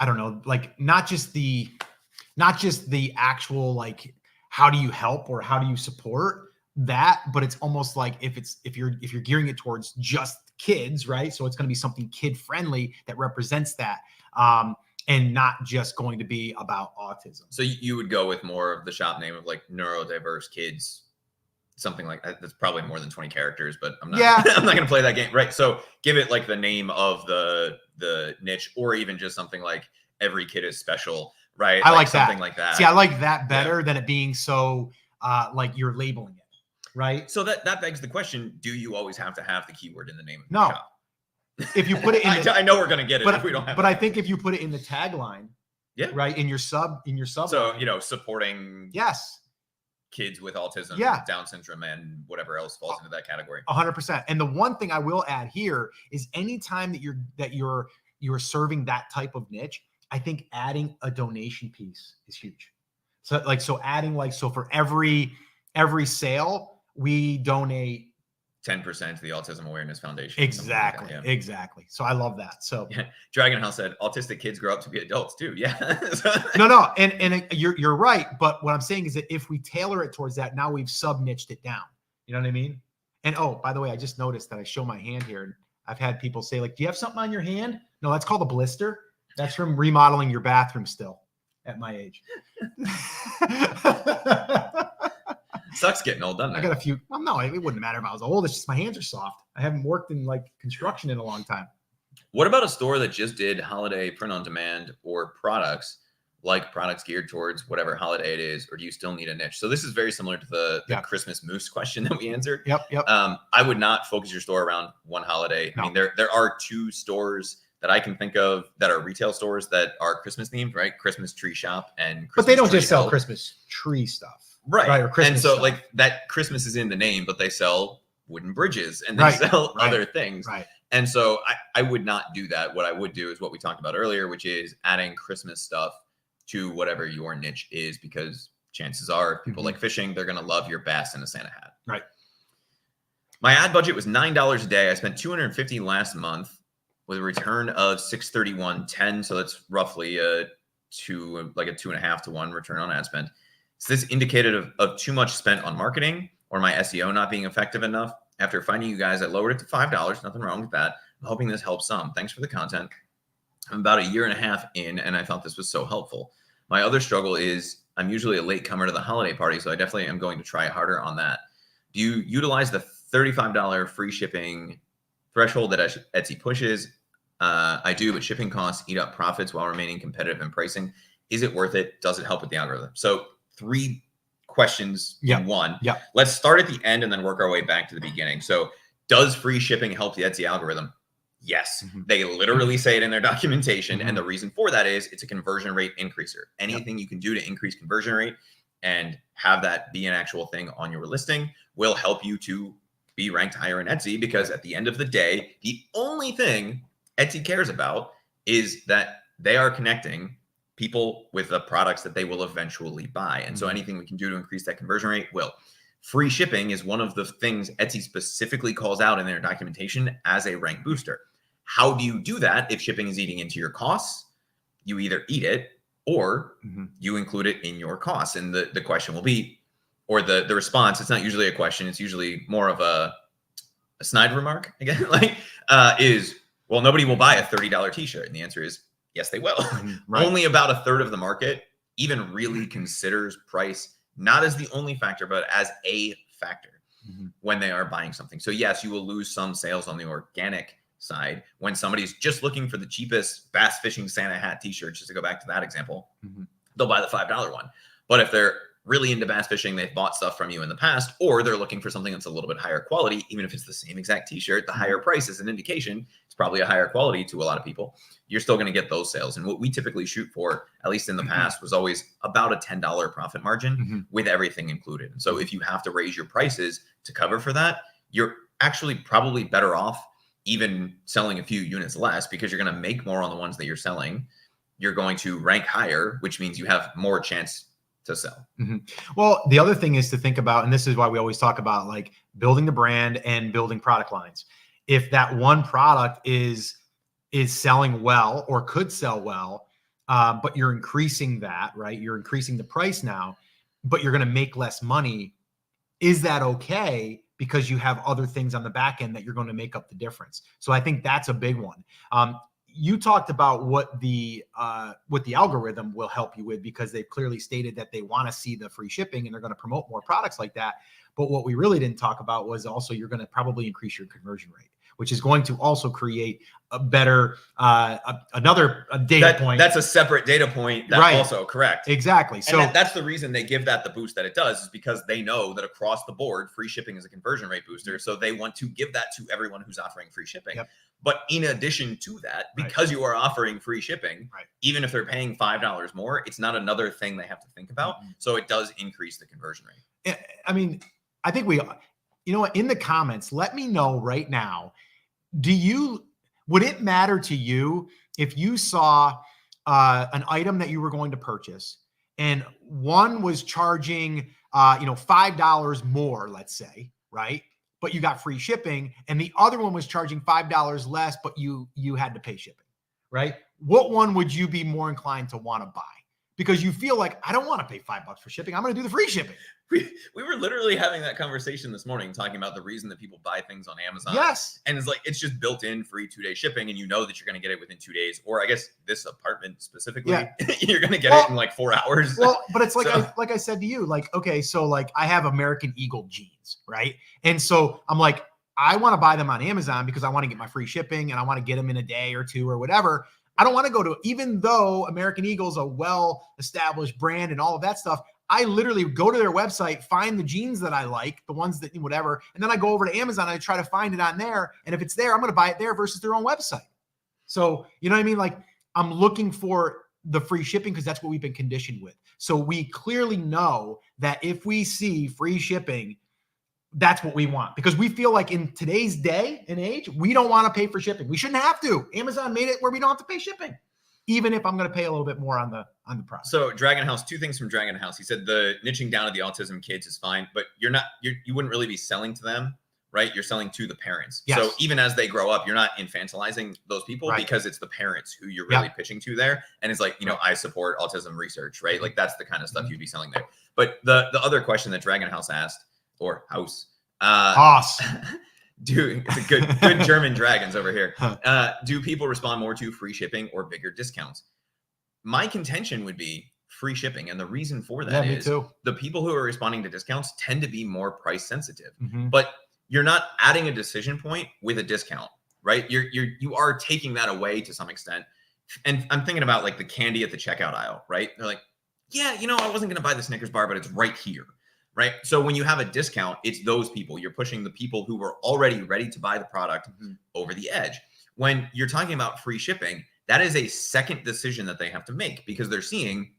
I don't know, like not just the actual like how do you help or how do you support that, but it's almost like if you're gearing it towards just kids, right? So it's going to be something kid friendly that represents that, and not just going to be about autism. So you would go with more of the shop name of like neurodiverse kids, something like that. That's probably more than 20 characters, but I'm not. I'm not going to play that game, right? So give it like the name of the niche, or even just something like every kid is special, right? I like something that. like that. See, I like that better than it being so like you're labeling it. Right. So that begs the question, do you always have to have the keyword in the name of the shop? If you put it in I know we're going to get it if we don't have but I think if you put it in the tagline, right, in your sub so line, you know, supporting kids with autism, Down syndrome, and whatever else falls into that category. 100%. And the one thing I will add here is anytime that you're serving that type of niche, I think adding a donation piece is huge. So adding like, so for every sale, we donate 10% to the Autism Awareness Foundation. Exactly. Like exactly. So I love that. So Dragon House said autistic kids grow up to be adults too. Yeah. No. And you're right. But what I'm saying is that if we tailor it towards that, now we've sub-niched it down. You know what I mean? And oh, by the way, I just noticed that I show my hand here, and I've had people say like, do you have something on your hand? No, that's called a blister. That's from remodeling your bathroom still at my age. Sucks getting old, doesn't it? I got a few. Well, no, it wouldn't matter if I was old. It's just my hands are soft. I haven't worked in like construction in a long time. What about a store that just did holiday print on demand or products, like products geared towards whatever holiday it is, or do you still need a niche? So this is very similar to the Christmas moose question that we answered. Yep. I would not focus your store around one holiday. No. I mean, there are two stores that I can think of that are retail stores that are Christmas themed, right? Christmas Tree Shop and Christmas But they don't just sell Hill. Christmas tree stuff. Right. Or Christmas and so stuff. like that Christmas is in the name, but they sell wooden bridges and they sell other things. Right. And so I would not do that. What I would do is what we talked about earlier, which is adding Christmas stuff to whatever your niche is, because chances are people like fishing, they're going to love your bass in a Santa hat. Right. My ad budget was $9 a day. I spent $250 last month with a return of $631.10. So that's roughly a 2.5 to 1 return on ad spend. Is this indicative of too much spent on marketing or my SEO not being effective enough? After finding you guys, I lowered it to $5. Nothing wrong with that. I'm hoping this helps some. Thanks for the content. I'm about 1.5 years in, and I thought this was so helpful. My other struggle is I'm usually a late comer to the holiday party, so I definitely am going to try harder on that. Do you utilize the $35 free shipping threshold that Etsy pushes? I do, but shipping costs eat up profits while remaining competitive in pricing. Is it worth it? Does it help with the algorithm? So 3 questions in one. Yeah. Let's start at the end and then work our way back to the beginning. So does free shipping help the Etsy algorithm? Yes. They literally say it in their documentation. And the reason for that is it's a conversion rate increaser. Anything you can do to increase conversion rate and have that be an actual thing on your listing will help you to be ranked higher in Etsy, because at the end of the day, the only thing Etsy cares about is that they are connecting people with the products that they will eventually buy. And so anything we can do to increase that conversion rate will. Free shipping is one of the things Etsy specifically calls out in their documentation as a rank booster. How do you do that if shipping is eating into your costs? You either eat it or you include it in your costs. And the question will be, or the response, it's not usually a question, it's usually more of a snide remark again, is, well, nobody will buy a $30 t-shirt. And the answer is yes, they will. Right. Only about a third of the market even really considers price, not as the only factor, but as a factor when they are buying something. So yes, you will lose some sales on the organic side when somebody's just looking for the cheapest bass fishing Santa hat t-shirt, just to go back to that example. They'll buy the $5 one. But if they're really into bass fishing, they've bought stuff from you in the past, or they're looking for something that's a little bit higher quality, even if it's the same exact t-shirt, the higher price is an indication it's probably a higher quality to a lot of people. You're still going to get those sales. And what we typically shoot for, at least in the past, was always about a $10 profit margin with everything included. And so if you have to raise your prices to cover for that, you're actually probably better off even selling a few units less, because you're going to make more on the ones that you're selling. You're going to rank higher, which means you have more chance to sell. Well, the other thing is to think about, and this is why we always talk about like building the brand and building product lines. If that one product is selling well or could sell well, but you're increasing that, right? You're increasing the price now, but you're going to make less money. Is that okay? Because you have other things on the back end that you're going to make up the difference. So I think that's a big one. You talked about what the algorithm will help you with, because they've clearly stated that they want to see the free shipping and they're going to promote more products like that. But what we really didn't talk about was also you're going to probably increase your conversion rate, which is going to also create a better, another data point. That's a separate data point. That's right. Also correct. Exactly. And so that's the reason they give that the boost that it does, is because they know that across the board, free shipping is a conversion rate booster. So they want to give that to everyone who's offering free shipping. Yep. But in addition to that, because you are offering free shipping, even if they're paying $5 more, it's not another thing they have to think about. So it does increase the conversion rate. I mean, I think you know what, in the comments, let me know right now, would it matter to you if you saw an item that you were going to purchase and one was charging, $5 more, let's say, right? But you got free shipping, and the other one was charging $5 less, but you had to pay shipping, right? What one would you be more inclined to want to buy? Because you feel like, I don't want to pay $5 for shipping. I'm going to do the free shipping. We were literally having that conversation this morning, talking about the reason that people buy things on Amazon. Yes. And it's like, it's just built in free 2-day shipping, and you know that you're going to get it within 2 days. Or I guess this apartment specifically, you're going to get it in like 4 hours. Well, but it's like, like I said to you, like, okay, so like I have American Eagle jeans, right? And so I'm like, I want to buy them on Amazon because I want to get my free shipping and I want to get them in a day or two or whatever. I don't want to go to, even though American Eagle is a well-established brand and all of that stuff, I literally go to their website, find the jeans that I like, the ones that whatever, and then I go over to Amazon and I try to find it on there. And if it's there, I'm going to buy it there versus their own website. So, you know what I mean? Like, I'm looking for the free shipping because that's what we've been conditioned with. So we clearly know that if we see free shipping, that's what we want, because we feel like in today's day and age, we don't want to pay for shipping. We shouldn't have to. Amazon made it where we don't have to pay shipping, even if I'm going to pay a little bit more on the product. So Dragon House, 2 things from Dragon House. He said the niching down of the autism kids is fine, but you wouldn't really be selling to them, right? You're selling to the parents. Yes. So even as they grow up, you're not infantilizing those people, because it's the parents who you're really pitching to there. And it's like, I support autism research, right? Like that's the kind of stuff you'd be selling there. But the other question that Dragon House asked, or House, dude, it's a good German dragons over here. Do people respond more to free shipping or bigger discounts? My contention would be free shipping. And the reason for that is the people who are responding to discounts tend to be more price sensitive, but you're not adding a decision point with a discount, right? You are taking that away to some extent. And I'm thinking about like the candy at the checkout aisle, right? They're like, yeah, I wasn't going to buy the Snickers bar, but it's right here. Right. So when you have a discount, it's those people. You're pushing the people who were already ready to buy the product over the edge. When you're talking about free shipping, that is a second decision that they have to make, because they're seeing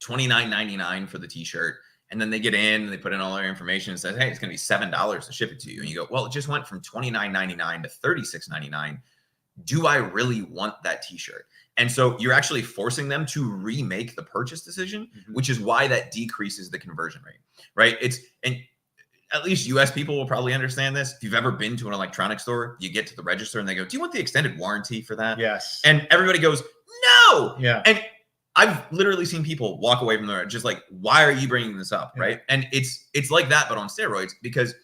$29.99 for the t-shirt. And then they get in and they put in all their information and says, hey, it's going to be $7 to ship it to you. And you go, well, it just went from $29.99 to $36.99. Do I really want that t-shirt? And so you're actually forcing them to remake the purchase decision, which is why that decreases the conversion rate, right? And at least US people will probably understand this. If you've ever been to an electronics store, you get to the register and they go, do you want the extended warranty for that? Yes. And everybody goes, no. Yeah. And I've literally seen people walk away from there just like, why are you bringing this up? Right. And it's like that, but on steroids, because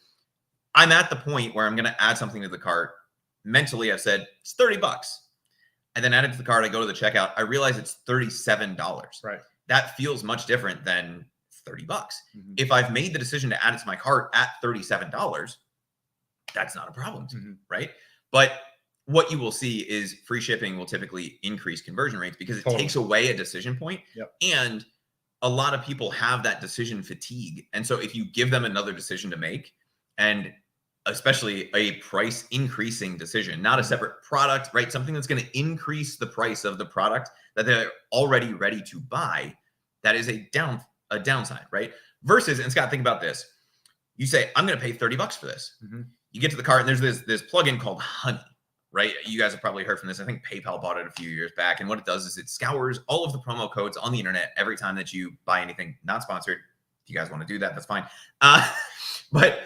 I'm at the point where I'm going to add something to the cart. Mentally, I've said it's $30. And then add it to the cart. I go to the checkout. I realize it's $37. Right. That feels much different than $30. Mm-hmm. If I've made the decision to add it to my cart at $37, that's not a problem to me, right? But what you will see is free shipping will typically increase conversion rates because it takes away a decision point. Yep. And a lot of people have that decision fatigue. And so if you give them another decision to make, and especially a price increasing decision, not a separate product, right? Something that's going to increase the price of the product that they're already ready to buy, that is a downside, right? Versus, and Scott, think about this. You say, I'm going to pay $30 for this. Mm-hmm. You get to the cart and there's this plugin called Honey, right? You guys have probably heard from this. I think PayPal bought it a few years back. And what it does is it scours all of the promo codes on the internet every time that you buy anything, not sponsored. If you guys want to do that, that's fine. But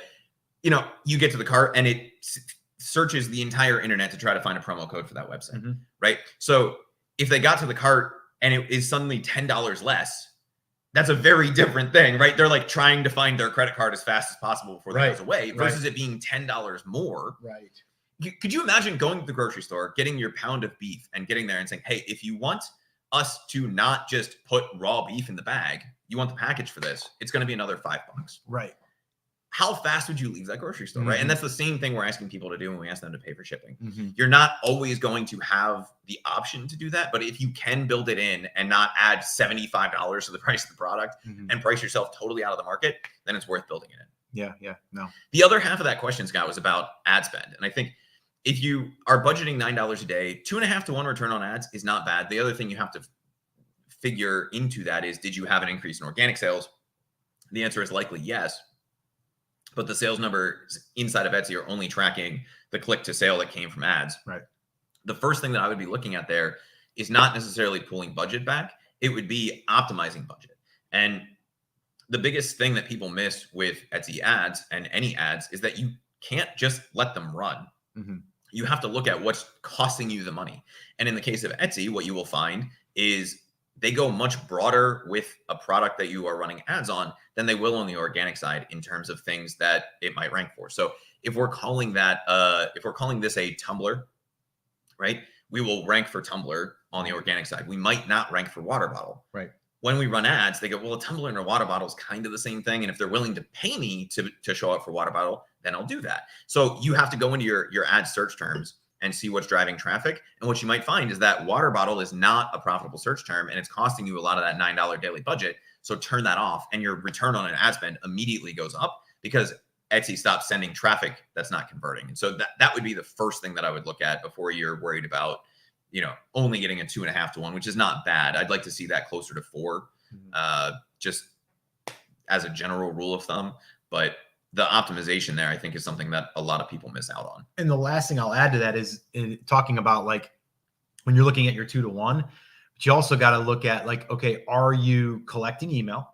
you get to the cart and it searches the entire internet to try to find a promo code for that website, mm-hmm. right? So if they got to the cart and it is suddenly $10 less, that's a very different thing, right? They're like trying to find their credit card as fast as possible before that goes away versus it being $10 more. Right. Could you imagine going to the grocery store, getting your pound of beef and getting there and saying, hey, if you want us to not just put raw beef in the bag, you want the package for this, it's going to be another $5. Right. How fast would you leave that grocery store, right? Mm-hmm. And that's the same thing we're asking people to do when we ask them to pay for shipping. Mm-hmm. You're not always going to have the option to do that, but if you can build it in and not add $75 to the price of the product mm-hmm. and price yourself totally out of the market, then it's worth building it in. Yeah, no. The other half of that question, Scott, was about ad spend. And I think if you are budgeting $9 a day, 2.5 to 1 return on ads is not bad. The other thing you have to figure into that is, did you have an increase in organic sales? The answer is likely yes. But the sales numbers inside of Etsy are only tracking the click to sale that came from ads. Right. The first thing that I would be looking at there is not necessarily pulling budget back. It would be optimizing budget. And the biggest thing that people miss with Etsy ads and any ads is that you can't just let them run. Mm-hmm. You have to look at what's costing you the money. And in the case of Etsy, what you will find is they go much broader with a product that you are running ads on than they will on the organic side in terms of things that it might rank for. So if we're calling that, if we're calling this a tumbler, right, we will rank for tumbler on the organic side. We might not rank for water bottle. Right. When we run ads, they go, well, a tumbler and a water bottle is kind of the same thing. And if they're willing to pay me to show up for water bottle, then I'll do that. So you have to go into your ad search terms and see what's driving traffic. And what you might find is that water bottle is not a profitable search term and it's costing you a lot of that $9 daily budget. So turn that off and your return on an ad spend immediately goes up because Etsy stops sending traffic that's not converting. And so that would be the first thing that I would look at before you're worried about, only getting a 2.5 to 1, which is not bad. I'd like to see that closer to 4, just as a general rule of thumb. But the optimization there, I think, is something that a lot of people miss out on. And the last thing I'll add to that is talking about like when you're looking at your 2 to 1, but you also got to look at like, okay, are you collecting email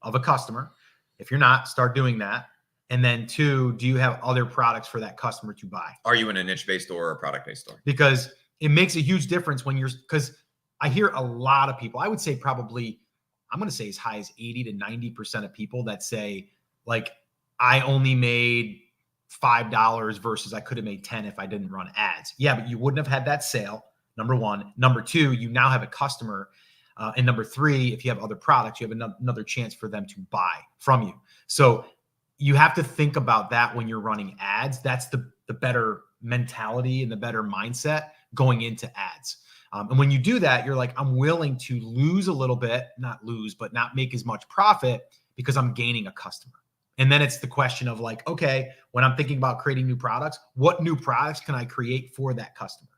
of a customer? If you're not, start doing that. And then 2, do you have other products for that customer to buy? Are you in a niche-based store or a product-based store? Because it makes a huge difference when because I hear a lot of people, I would say probably, I'm going to say as high as 80 to 90% of people that say like, I only made $5 versus I could have made 10 if I didn't run ads. Yeah, but you wouldn't have had that sale. Number 1. Number 2, you now have a customer. And number 3, if you have other products, you have another chance for them to buy from you. So you have to think about that when you're running ads. That's the better mentality and the better mindset going into ads. And when you do that, you're like, I'm willing to lose a little bit, not lose, but not make as much profit because I'm gaining a customer. And then it's the question of like, okay, when I'm thinking about creating new products, what new products can I create for that customer?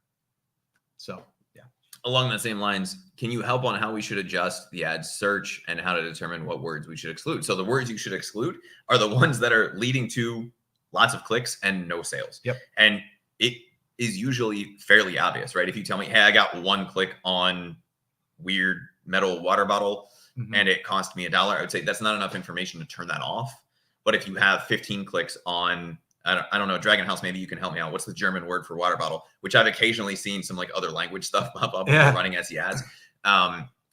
So, yeah. Along the same lines, can you help on how we should adjust the ad search and how to determine what words we should exclude? So the words you should exclude are the ones that are leading to lots of clicks and no sales. Yep. And it is usually fairly obvious, right? If you tell me, hey, I got 1 click on weird metal water bottle and it cost me $1, I would say that's not enough information to turn that off. But if you have 15 clicks on, I don't know, Dragon House, maybe you can help me out. What's the German word for water bottle? Which I've occasionally seen some like other language stuff pop up when you're running Etsy ads.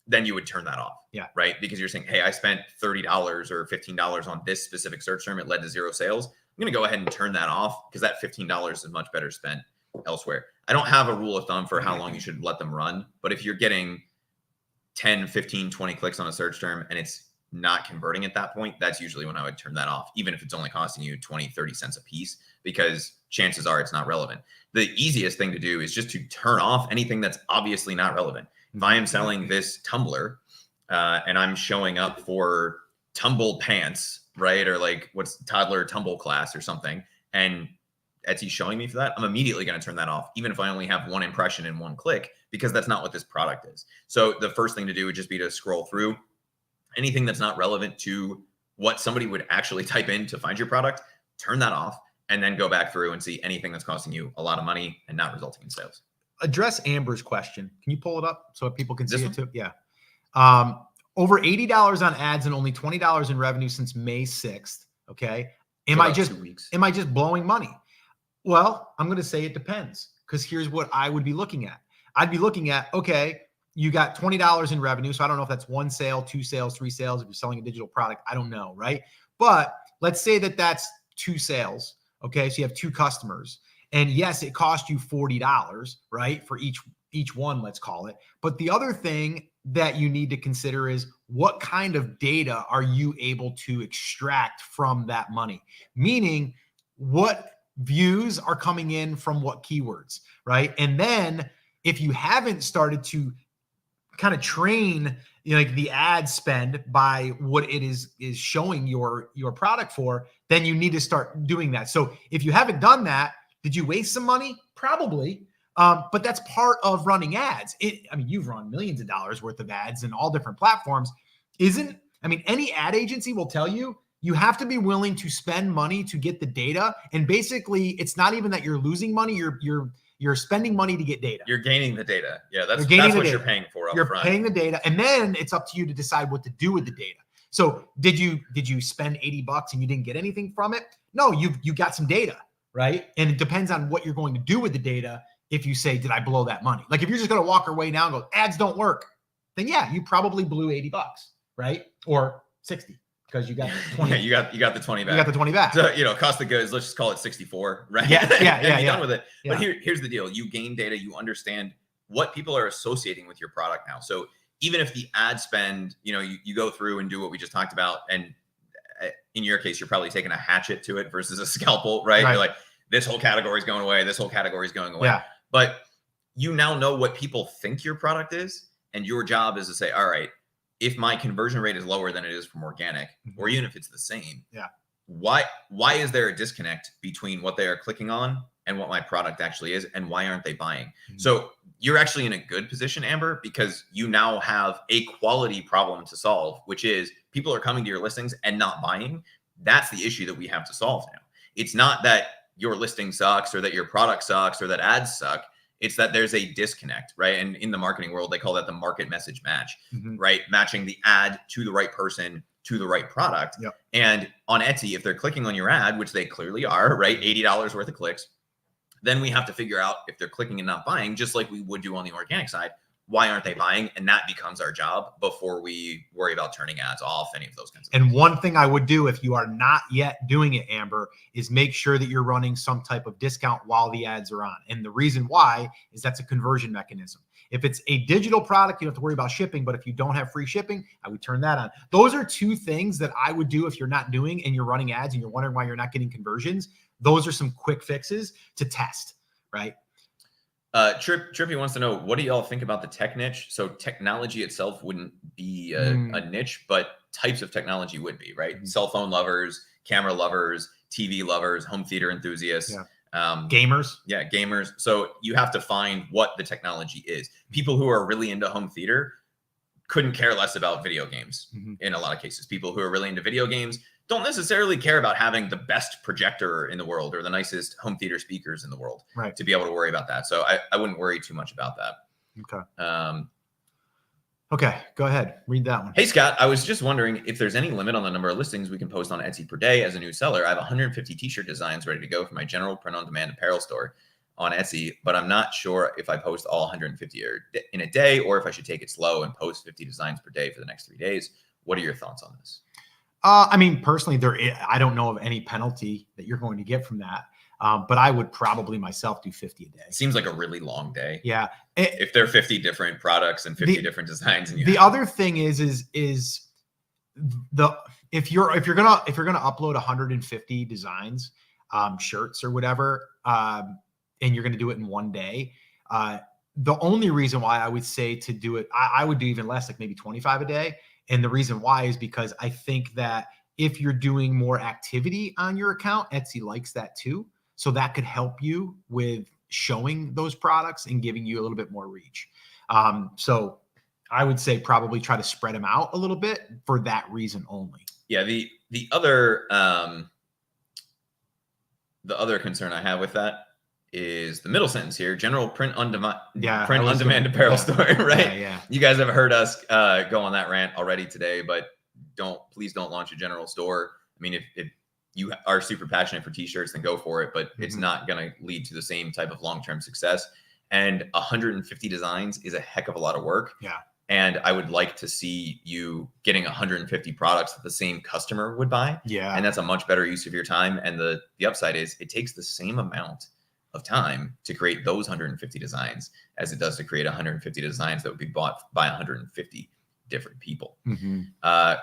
Then you would turn that off. Yeah. Right. Because you're saying, hey, I spent $30 or $15 on this specific search term. It led to 0 sales. I'm going to go ahead and turn that off because that $15 is much better spent elsewhere. I don't have a rule of thumb for how long you should let them run, but if you're getting 10, 15, 20 clicks on a search term and it's not converting at that point, that's usually when I would turn that off, even if it's only costing you 20, 30 cents a piece, because chances are it's not relevant. The easiest thing to do is just to turn off anything that's obviously not relevant. If I am selling this tumbler and I'm showing up for tumble pants, right? Or like what's toddler tumble class or something, and Etsy's showing me for that, I'm immediately going to turn that off, even if I only have one impression and one click, because that's not what this product is. So the first thing to do would just be to scroll through anything that's not relevant to what somebody would actually type in to find your product, turn that off, and then go back through and see anything that's costing you a lot of money and not resulting in sales. Address Amber's question. Can you pull it up so people can see it too? Yeah. Over $80 on ads and only $20 in revenue since May 6th. Okay. Am I just blowing money? Well, I'm going to say it depends, because here's what I would be looking at. I'd be looking at, okay, you got $20 in revenue. So I don't know if that's 1 sale, 2 sales, 3 sales. If you're selling a digital product, I don't know. Right. But let's say that that's 2 sales. Okay. So you have 2 customers, and yes, it cost you $40, right? For each one, let's call it. But the other thing that you need to consider is what kind of data are you able to extract from that money? Meaning, what views are coming in from what keywords, right? And then if you haven't started to kind of train, like the ad spend by what it is showing your product for, then you need to start doing that. So if you haven't done that, did you waste some money? Probably. But that's part of running ads. You've run millions of dollars worth of ads in all different platforms. Any ad agency will tell you, you have to be willing to spend money to get the data. And basically, it's not even that you're losing money. You're spending money to get data. You're gaining the data. Yeah, that's what you're paying for up front. You're paying the data, and then it's up to you to decide what to do with the data. So did you spend $80 and you didn't get anything from it? No, you got some data, right? And it depends on what you're going to do with the data. If you say, did I blow that money? Like if you're just going to walk away now and go, ads don't work, then yeah, you probably blew $80, right? Or 60. Because you got 20. Yeah, you got the 20 back. You got the 20 back. So, cost of goods, let's just call it 64, right? Yeah. Be done with it. Yeah. But here's the deal. You gain data, you understand what people are associating with your product now. So even if the ad spend, you go through and do what we just talked about, and in your case, you're probably taking a hatchet to it versus a scalpel, right? You're like, this whole category is going away. This whole category is going away. Yeah. But you now know what people think your product is. And your job is to say, all right, if my conversion rate is lower than it is from organic, or even if it's the same, why is there a disconnect between what they are clicking on and what my product actually is, and why aren't they buying? So you're actually in a good position, Amber, because you now have a quality problem to solve, which is people are coming to your listings and not buying. That's the issue that we have to solve now. It's not that your listing sucks or that your product sucks or that ads suck. It's that there's a disconnect, right? And in the marketing world, they call that the market message match, right? Matching the ad to the right person, to the right product. Yep. And on Etsy, if they're clicking on your ad, which they clearly are, right? $80 worth of clicks, then we have to figure out if they're clicking and not buying, just like we would do on the organic side. Why aren't they buying? And that becomes our job before we worry about turning ads off, any of those kinds of things. And one thing I would do if you are not yet doing it, Amber, is make sure that you're running some type of discount while the ads are on. And the reason why is that's a conversion mechanism. If it's a digital product, you don't have to worry about shipping. But if you don't have free shipping, I would turn that on. Those are 2 things that I would do if you're not doing and you're running ads and you're wondering why you're not getting conversions. Those are some quick fixes to test, right? Trippy wants to know, what do y'all think about the tech niche? So technology itself wouldn't be a niche, but types of technology would be, right? Cell phone lovers, camera lovers, TV lovers, home theater enthusiasts, gamers. Yeah, gamers. So you have to find what the technology is. People who are really into home theater couldn't care less about video games in a lot of cases. People who are really into video games don't necessarily care about having the best projector in the world or the nicest home theater speakers in the world to be able to worry about that. So I wouldn't worry too much about that. Okay. Okay, go ahead. Read that one. Hey, Scott, I was just wondering if there's any limit on the number of listings we can post on Etsy per day as a new seller. I have 150 t-shirt designs ready to go for my general print-on-demand apparel store on Etsy, but I'm not sure if I post all 150 in a day or if I should take it slow and post 50 designs per day for the next 3 days. What are your thoughts on this? I mean, personally, I don't know of any penalty that you're going to get from that. But I would probably myself do 50 a day. Seems like a really long day. Yeah. If there are 50 different products and 50 different designs, and the other thing is if you're gonna upload 150 designs, shirts or whatever, and you're gonna do it in one day, the only reason why I would say to do it, I would do even less, like maybe 25 a day. And the reason why is because I think that if you're doing more activity on your account, Etsy likes that too. So that could help you with showing those products and giving you a little bit more reach. So I would say probably try to spread them out a little bit for that reason only. Yeah. The other concern I have with that is the middle sentence here: general print on demand, apparel store, right? Yeah. You guys have heard us go on that rant already today, but please don't launch a general store. I mean, if you are super passionate for t-shirts, then go for it, but it's not going to lead to the same type of long-term success. And 150 designs is a heck of a lot of work. Yeah. And I would like to see you getting 150 products that the same customer would buy. Yeah. And that's a much better use of your time. And the upside is it takes the same amount of time to create those 150 designs as it does to create 150 designs that would be bought by 150 different people.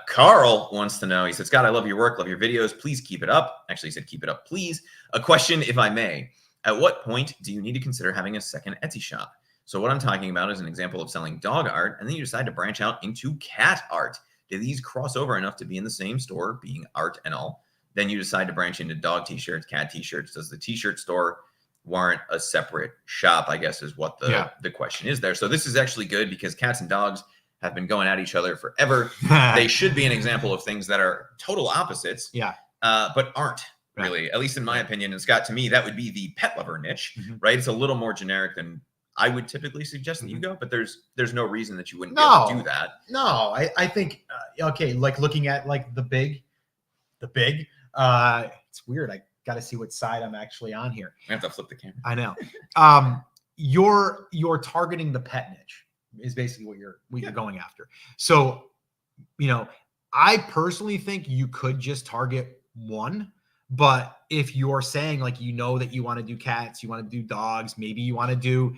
Carl wants to know, he said, Scott, I love your work, love your videos. Please keep it up. Actually, he said, keep it up, please. A question, if I may. At what point do you need to consider having a second Etsy shop? So what I'm talking about is an example of selling dog art, and then you decide to branch out into cat art. Do these cross over enough to be in the same store, being art and all? Then you decide to branch into dog t-shirts, cat t-shirts. Does the t-shirt store warrant a separate shop, I guess, is what the question is there. So this is actually good because cats and dogs have been going at each other forever. They should be an example of things that are total opposites, but aren't really, at least in my opinion. And Scott, to me, that would be the pet lover niche, right? It's a little more generic than I would typically suggest that you go, but there's no reason that you wouldn't be able to do that. No, I think, okay, like looking at like the big, it's weird. I got to see what side I'm actually on here. I have to flip the camera. I know. You're targeting the pet niche is basically what you're going after. So, I personally think you could just target one, but if you're saying like, that you want to do cats, you want to do dogs, maybe you want to do,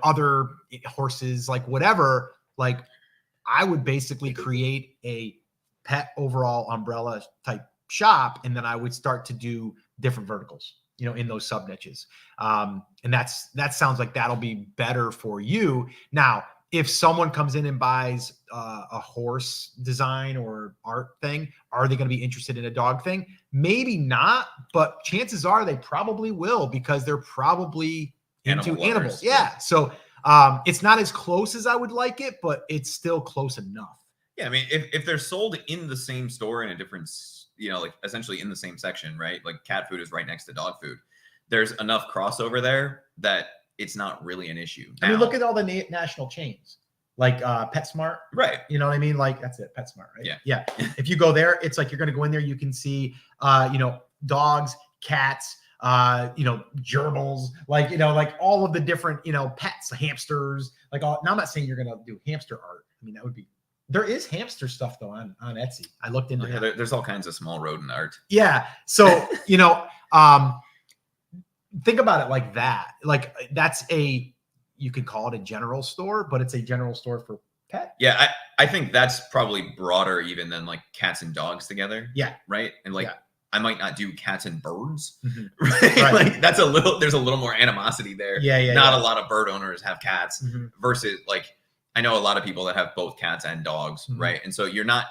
other horses, like whatever, like I would basically create a pet overall umbrella type shop. And then I would start to do different verticals, in those sub niches. And that sounds like that'll be better for you. Now, if someone comes in and buys a horse design or art thing, are they going to be interested in a dog thing? Maybe not, but chances are they probably will because they're probably into animals. Yeah. So it's not as close as I would like it, but it's still close enough. Yeah. I mean, if they're sold in the same store in a different, like essentially in the same section, right? Like cat food is right next to dog food. There's enough crossover there that it's not really an issue. I mean, look at all the national chains, like PetSmart. Right. You know what I mean? Like that's it, PetSmart, right? Yeah. Yeah. If you go there, it's like you're going to go in there, you can see, dogs, cats, gerbils, like, like all of the different, pets, hamsters, like all. Now I'm not saying you're going to do hamster art. I mean, that would be, there is hamster stuff though on Etsy. I looked into that. There's all kinds of small rodent art. Yeah. So, think about it like that. Like that's you could call it a general store, but it's a general store for pet. Yeah. I think that's probably broader even than like cats and dogs together. Yeah. Right. And like, I might not do cats and birds. Right? Like there's a little more animosity there. Yeah. Not a lot of bird owners have cats versus like, I know a lot of people that have both cats and dogs. Right. And so you're not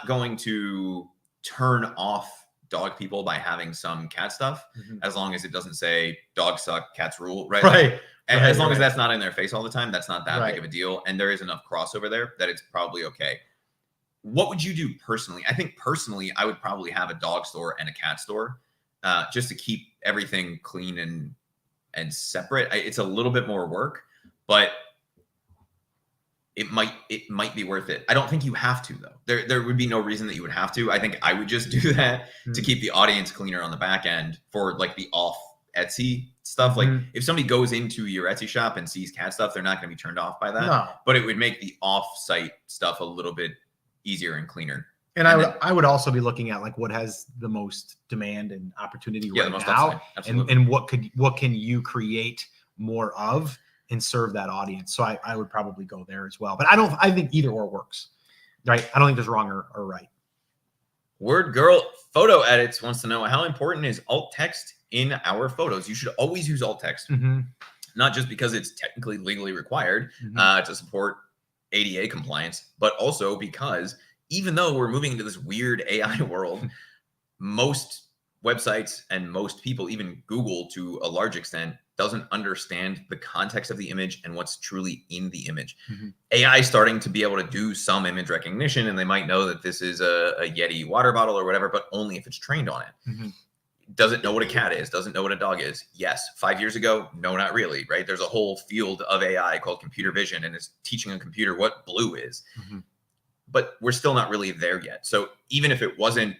going to turn off dog people by having some cat stuff, as long as it doesn't say dogs suck, cats rule, right? Right. Like, as long as that's not in their face all the time, that's not that big of a deal. And there is enough crossover there that it's probably okay. What would you do personally? I think personally, I would probably have a dog store and a cat store, just to keep everything clean and separate. It's a little bit more work, but it might be worth it. I don't think you have to though. There would be no reason that you would have to. I think I would just do that to keep the audience cleaner on the back end for like the off Etsy stuff. Like if somebody goes into your Etsy shop and sees cat stuff, they're not going to be turned off by that. No. But it would make the off-site stuff a little bit easier and cleaner. And I would also be looking at like what has the most demand and opportunity right now, and what can you create more of and serve that audience. So I would probably go there as well. But I think either or works, right? I don't think there's wrong or right. Word Girl Photo Edits wants to know, how important is alt text in our photos? You should always use alt text, not just because it's technically legally required to support ADA compliance, but also because even though we're moving into this weird AI world, most websites and most people, even Google to a large extent, doesn't understand the context of the image and what's truly in the image. AI is starting to be able to do some image recognition, and they might know that this is a Yeti water bottle or whatever, but only if it's trained on it. Doesn't know what a cat is, doesn't know what a dog is. Yes. 5 years ago, no, not really, right? There's a whole field of AI called computer vision, and it's teaching a computer what blue is. But we're still not really there yet. So even if it wasn't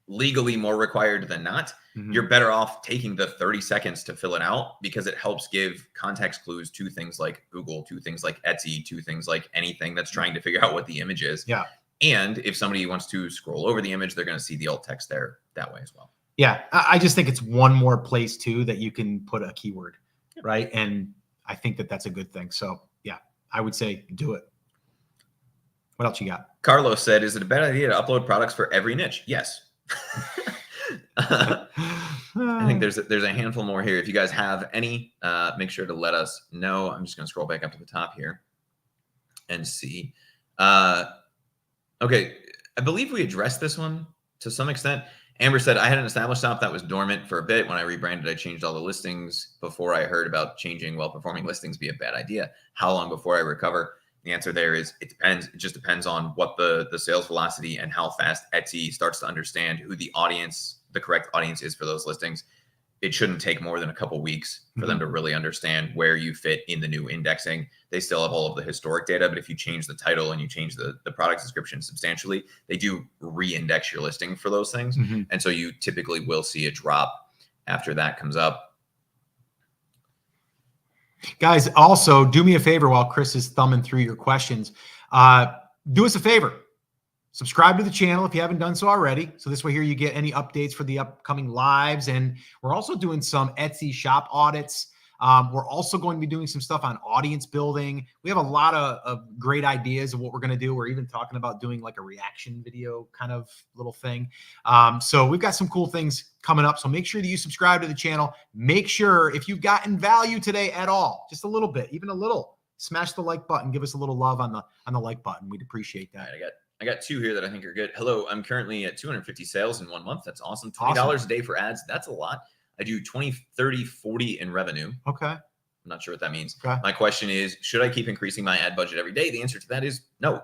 legally more required than not, you're better off taking the 30 seconds to fill it out, because it helps give context clues to things like Google, to things like Etsy, to things like anything that's trying to figure out what the image is. Yeah. And if somebody wants to scroll over the image, they're going to see the alt text there that way as well. Yeah. I just think it's one more place too that you can put a keyword, right? And I think that that's a good thing. So yeah, I would say do it. What else you got? Carlos said, is it a bad idea to upload products for every niche? Yes. I think there's a handful more here. If you guys have any, make sure to let us know. I'm just going to scroll back up to the top here and see. Okay. I believe we addressed this one to some extent. Amber said, I had an established shop that was dormant for a bit. When I rebranded, I changed all the listings before I heard about changing well-performing listings be a bad idea. How long before I recover? The answer there is it depends. It just depends on what the sales velocity and how fast Etsy starts to understand who the correct audience is for those listings. It shouldn't take more than a couple weeks for them to really understand where you fit in the new indexing. They still have all of the historic data, but if you change the title and you change the product description substantially, they do re-index your listing for those things. And so you typically will see a drop after that comes up. Guys, also do me a favor while Chris is thumbing through your questions. Do us a favor. Subscribe to the channel if you haven't done so already. So this way here you get any updates for the upcoming lives. And we're also doing some Etsy shop audits. We're also going to be doing some stuff on audience building. We have a lot of great ideas of what we're going to do. We're even talking about doing like a reaction video kind of little thing. So we've got some cool things coming up. So make sure that you subscribe to the channel. Make sure if you've gotten value today at all, just a little bit, even a little, smash the like button. Give us a little love on the like button. We'd appreciate that. Right, I got two here that I think are good. Hello, I'm currently at 250 sales in 1 month. That's awesome. $20 a day for ads. That's a lot. I do 20, 30, 40 in revenue. Okay. I'm not sure what that means. Okay. My question is, should I keep increasing my ad budget every day? The answer to that is no.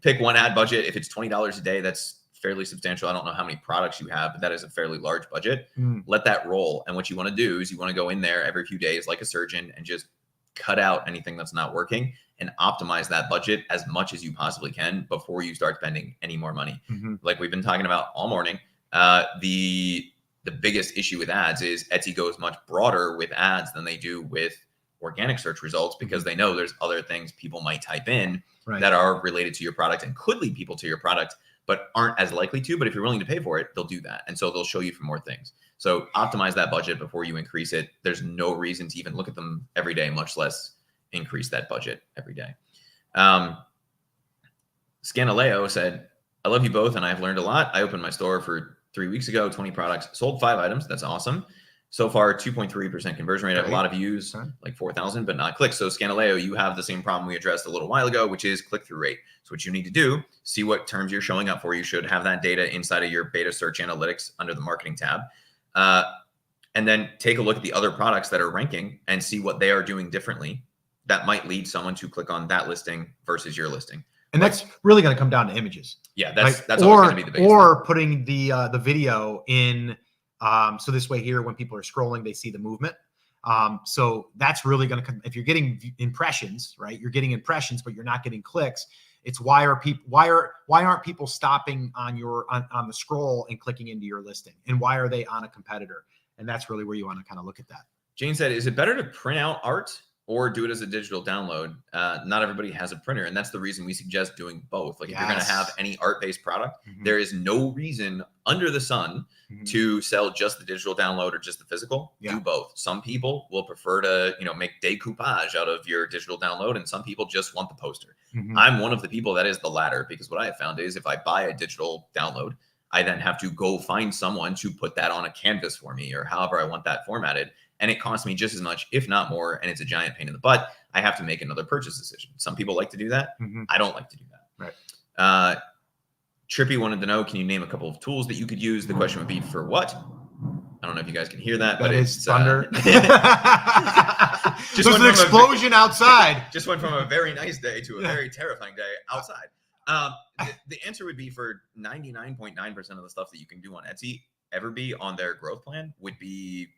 Pick one ad budget. If it's $20 a day, that's fairly substantial. I don't know how many products you have, but that is a fairly large budget. Let that roll. And what you want to do is you want to go in there every few days like a surgeon and just cut out anything that's not working and optimize that budget as much as you possibly can before you start spending any more money. Like we've been talking about all morning, the biggest issue with ads is Etsy goes much broader with ads than they do with organic search results, because they know there's other things people might type in that are related to your product and could lead people to your product, but aren't as likely to. But if you're willing to pay for it, they'll do that. And so they'll show you for more things. So optimize that budget before you increase it. There's no reason to even look at them every day, much less increase that budget every day. Scanaleo said, I love you both and I've learned a lot. I opened my store for 3 weeks ago, 20 products, sold 5 items. That's awesome. So far, 2.3% conversion rate. I have a lot of views, like 4,000, but not clicks. So Scanaleo, you have the same problem we addressed a little while ago, which is click-through rate. So what you need to do, see what terms you're showing up for. You should have that data inside of your beta search analytics under the marketing tab. And then take a look at the other products that are ranking and see what they are doing differently. That might lead someone to click on that listing versus your listing. And that's really going to come down to images. Yeah, that's always going to be the biggest or thing. Putting the video in. So this way here, when people are scrolling, they see the movement. So that's really going to come. If you're getting impressions, right? You're getting impressions, but you're not getting clicks. It's why aren't people stopping on the scroll and clicking into your listing? And why are they on a competitor? And that's really where you want to kind of look at that. Jane said, is it better to print out art or do it as a digital download. Not everybody has a printer, and that's the reason we suggest doing both. Like if you're going to have any art-based product, there is no reason under the sun to sell just the digital download or just the physical. Do both. Some people will prefer to, make decoupage out of your digital download, and some people just want the poster. I'm one of the people that is the latter, because what I have found is if I buy a digital download, I then have to go find someone to put that on a canvas for me, or however I want that formatted. And it costs me just as much, if not more, and it's a giant pain in the butt. I have to make another purchase decision. Some people like to do that. I don't like to do that. Right. Trippy wanted to know, can you name a couple of tools that you could use? The question would be for what? I don't know if you guys can hear that, but it's thunder. Just an explosion outside. Just went from a very nice day to a very terrifying day outside. The answer would be for 99.9% of the stuff that you can do on Etsy, Everbee on their growth plan would be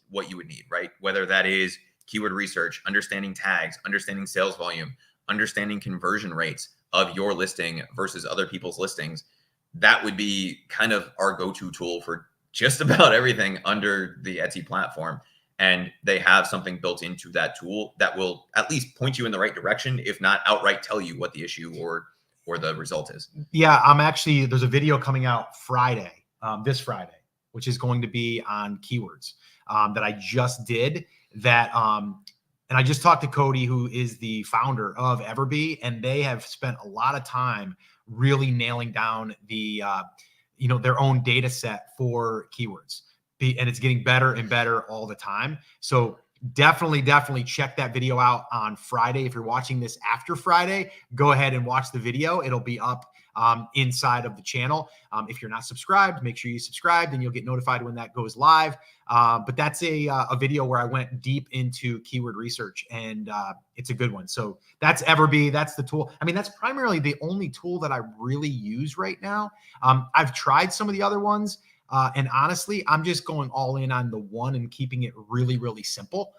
what you would need, right? Whether that is keyword research, understanding tags, understanding sales volume, understanding conversion rates of your listing versus other people's listings. That would be kind of our go-to tool for just about everything under the Etsy platform. And they have something built into that tool that will at least point you in the right direction, if not outright tell you what the issue or the result is. Yeah, there's a video coming out Friday, this Friday, which is going to be on keywords that I just did that. And I just talked to Cody, who is the founder of Everbee, and they have spent a lot of time really nailing down the, their own data set for keywords. And it's getting better and better all the time. So definitely check that video out on Friday. If you're watching this after Friday, go ahead and watch the video. It'll be up inside of the channel. If you're not subscribed, make sure you subscribe, and you'll get notified when that goes live. But that's a video where I went deep into keyword research, and it's a good one. So that's Everbee. That's the tool. I mean, that's primarily the only tool that I really use right now. I've tried some of the other ones. And honestly, I'm just going all in on the one and keeping it really, really simple.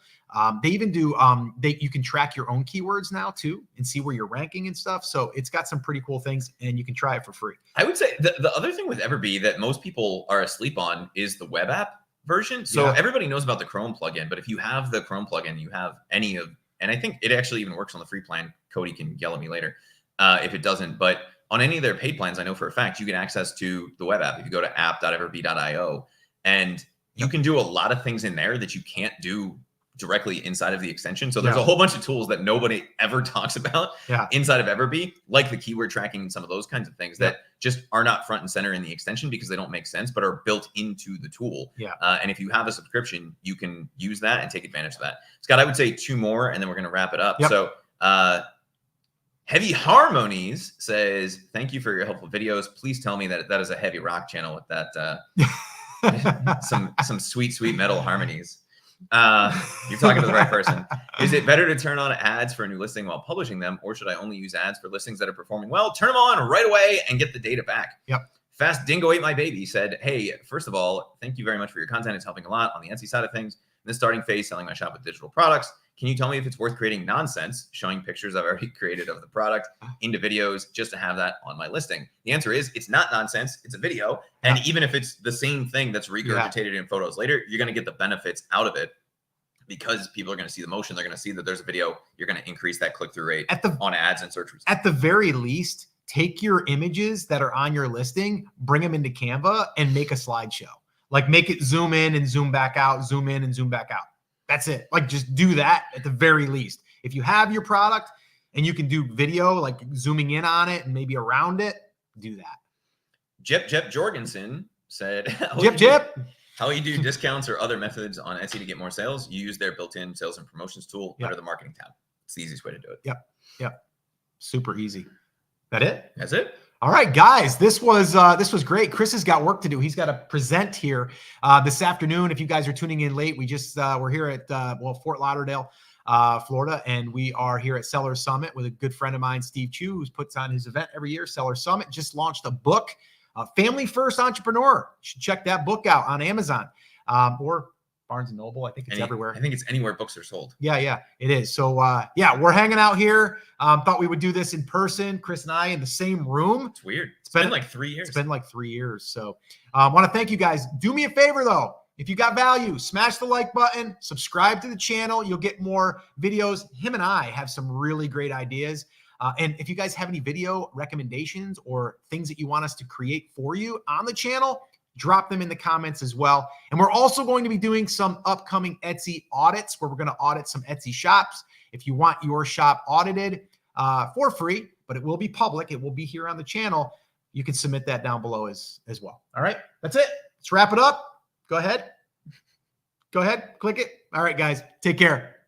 They even do, you can track your own keywords now too, and see where you're ranking and stuff. So it's got some pretty cool things, and you can try it for free. I would say the other thing with Everbee that most people are asleep on is the web app version. So everybody knows about the Chrome plugin, but if you have the Chrome plugin, you have any of, and I think it actually even works on the free plan. Cody can yell at me later if it doesn't, but on any of their paid plans, I know for a fact you get access to the web app. If you go to app.everbee.io, and you can do a lot of things in there that you can't do directly inside of the extension. So there's a whole bunch of tools that nobody ever talks about inside of Everbee, like the keyword tracking and some of those kinds of things that just are not front and center in the extension because they don't make sense, but are built into the tool. And if you have a subscription, you can use that and take advantage of that. Scott, I would say 2 more, and then we're going to wrap it up. So Heavy Harmonies says, thank you for your helpful videos. Please tell me that is a heavy rock channel with that some sweet metal harmonies. You're talking to the right person. Is it better to turn on ads for a new listing while publishing them, or should I only use ads for listings that are performing well? Turn them on right away and get the data back. Fast Dingo Ate My Baby said, hey, first of all, thank you very much for your content. It's helping a lot on the Etsy side of things. In the starting phase, selling my shop with digital products. Can you tell me if it's worth creating nonsense, showing pictures I've already created of the product into videos just to have that on my listing? The answer is it's not nonsense. It's a video. And even if it's the same thing that's regurgitated in photos later, you're going to get the benefits out of it because people are going to see the motion. They're going to see that there's a video. You're going to increase that click-through rate on ads and search results. At the very least, take your images that are on your listing, bring them into Canva, and make a slideshow. Like make it zoom in and zoom back out, zoom in and zoom back out. That's it. Like just do that at the very least. If you have your product and you can do video, like zooming in on it and maybe around it, do that. Jep Jorgensen said, how you do discounts or other methods on Etsy to get more sales? You use their built-in sales and promotions tool under the marketing tab. It's the easiest way to do it. Yep. Super easy. That it? That's it. All right, guys, this was great. Chris has got work to do. He's got to present here this afternoon. If you guys are tuning in late, we're here at Fort Lauderdale, Florida, and we are here at Seller Summit with a good friend of mine, Steve Chu, who puts on his event every year. Seller Summit just launched a book, Family First Entrepreneur. You should check that book out on Amazon or Barnes & Noble. I think it's everywhere. I think it's anywhere books are sold. Yeah, it is. So, we're hanging out here. Thought we would do this in person, Chris and I, in the same room. It's weird. It's been like 3 years. It's been like 3 years. So, I want to thank you guys. Do me a favor, though. if you got value, smash the like button, subscribe to the channel. You'll get more videos. Him and I have some really great ideas. And if you guys have any video recommendations or things that you want us to create for you on the channel, drop them in the comments as well. And we're also going to be doing some upcoming Etsy audits where we're going to audit some Etsy shops. If you want your shop audited for free, but it will be public, it will be here on the channel, you can submit that down below as well. All right, that's it. Let's wrap it up. Go ahead. Go ahead, click it. All right, guys, take care.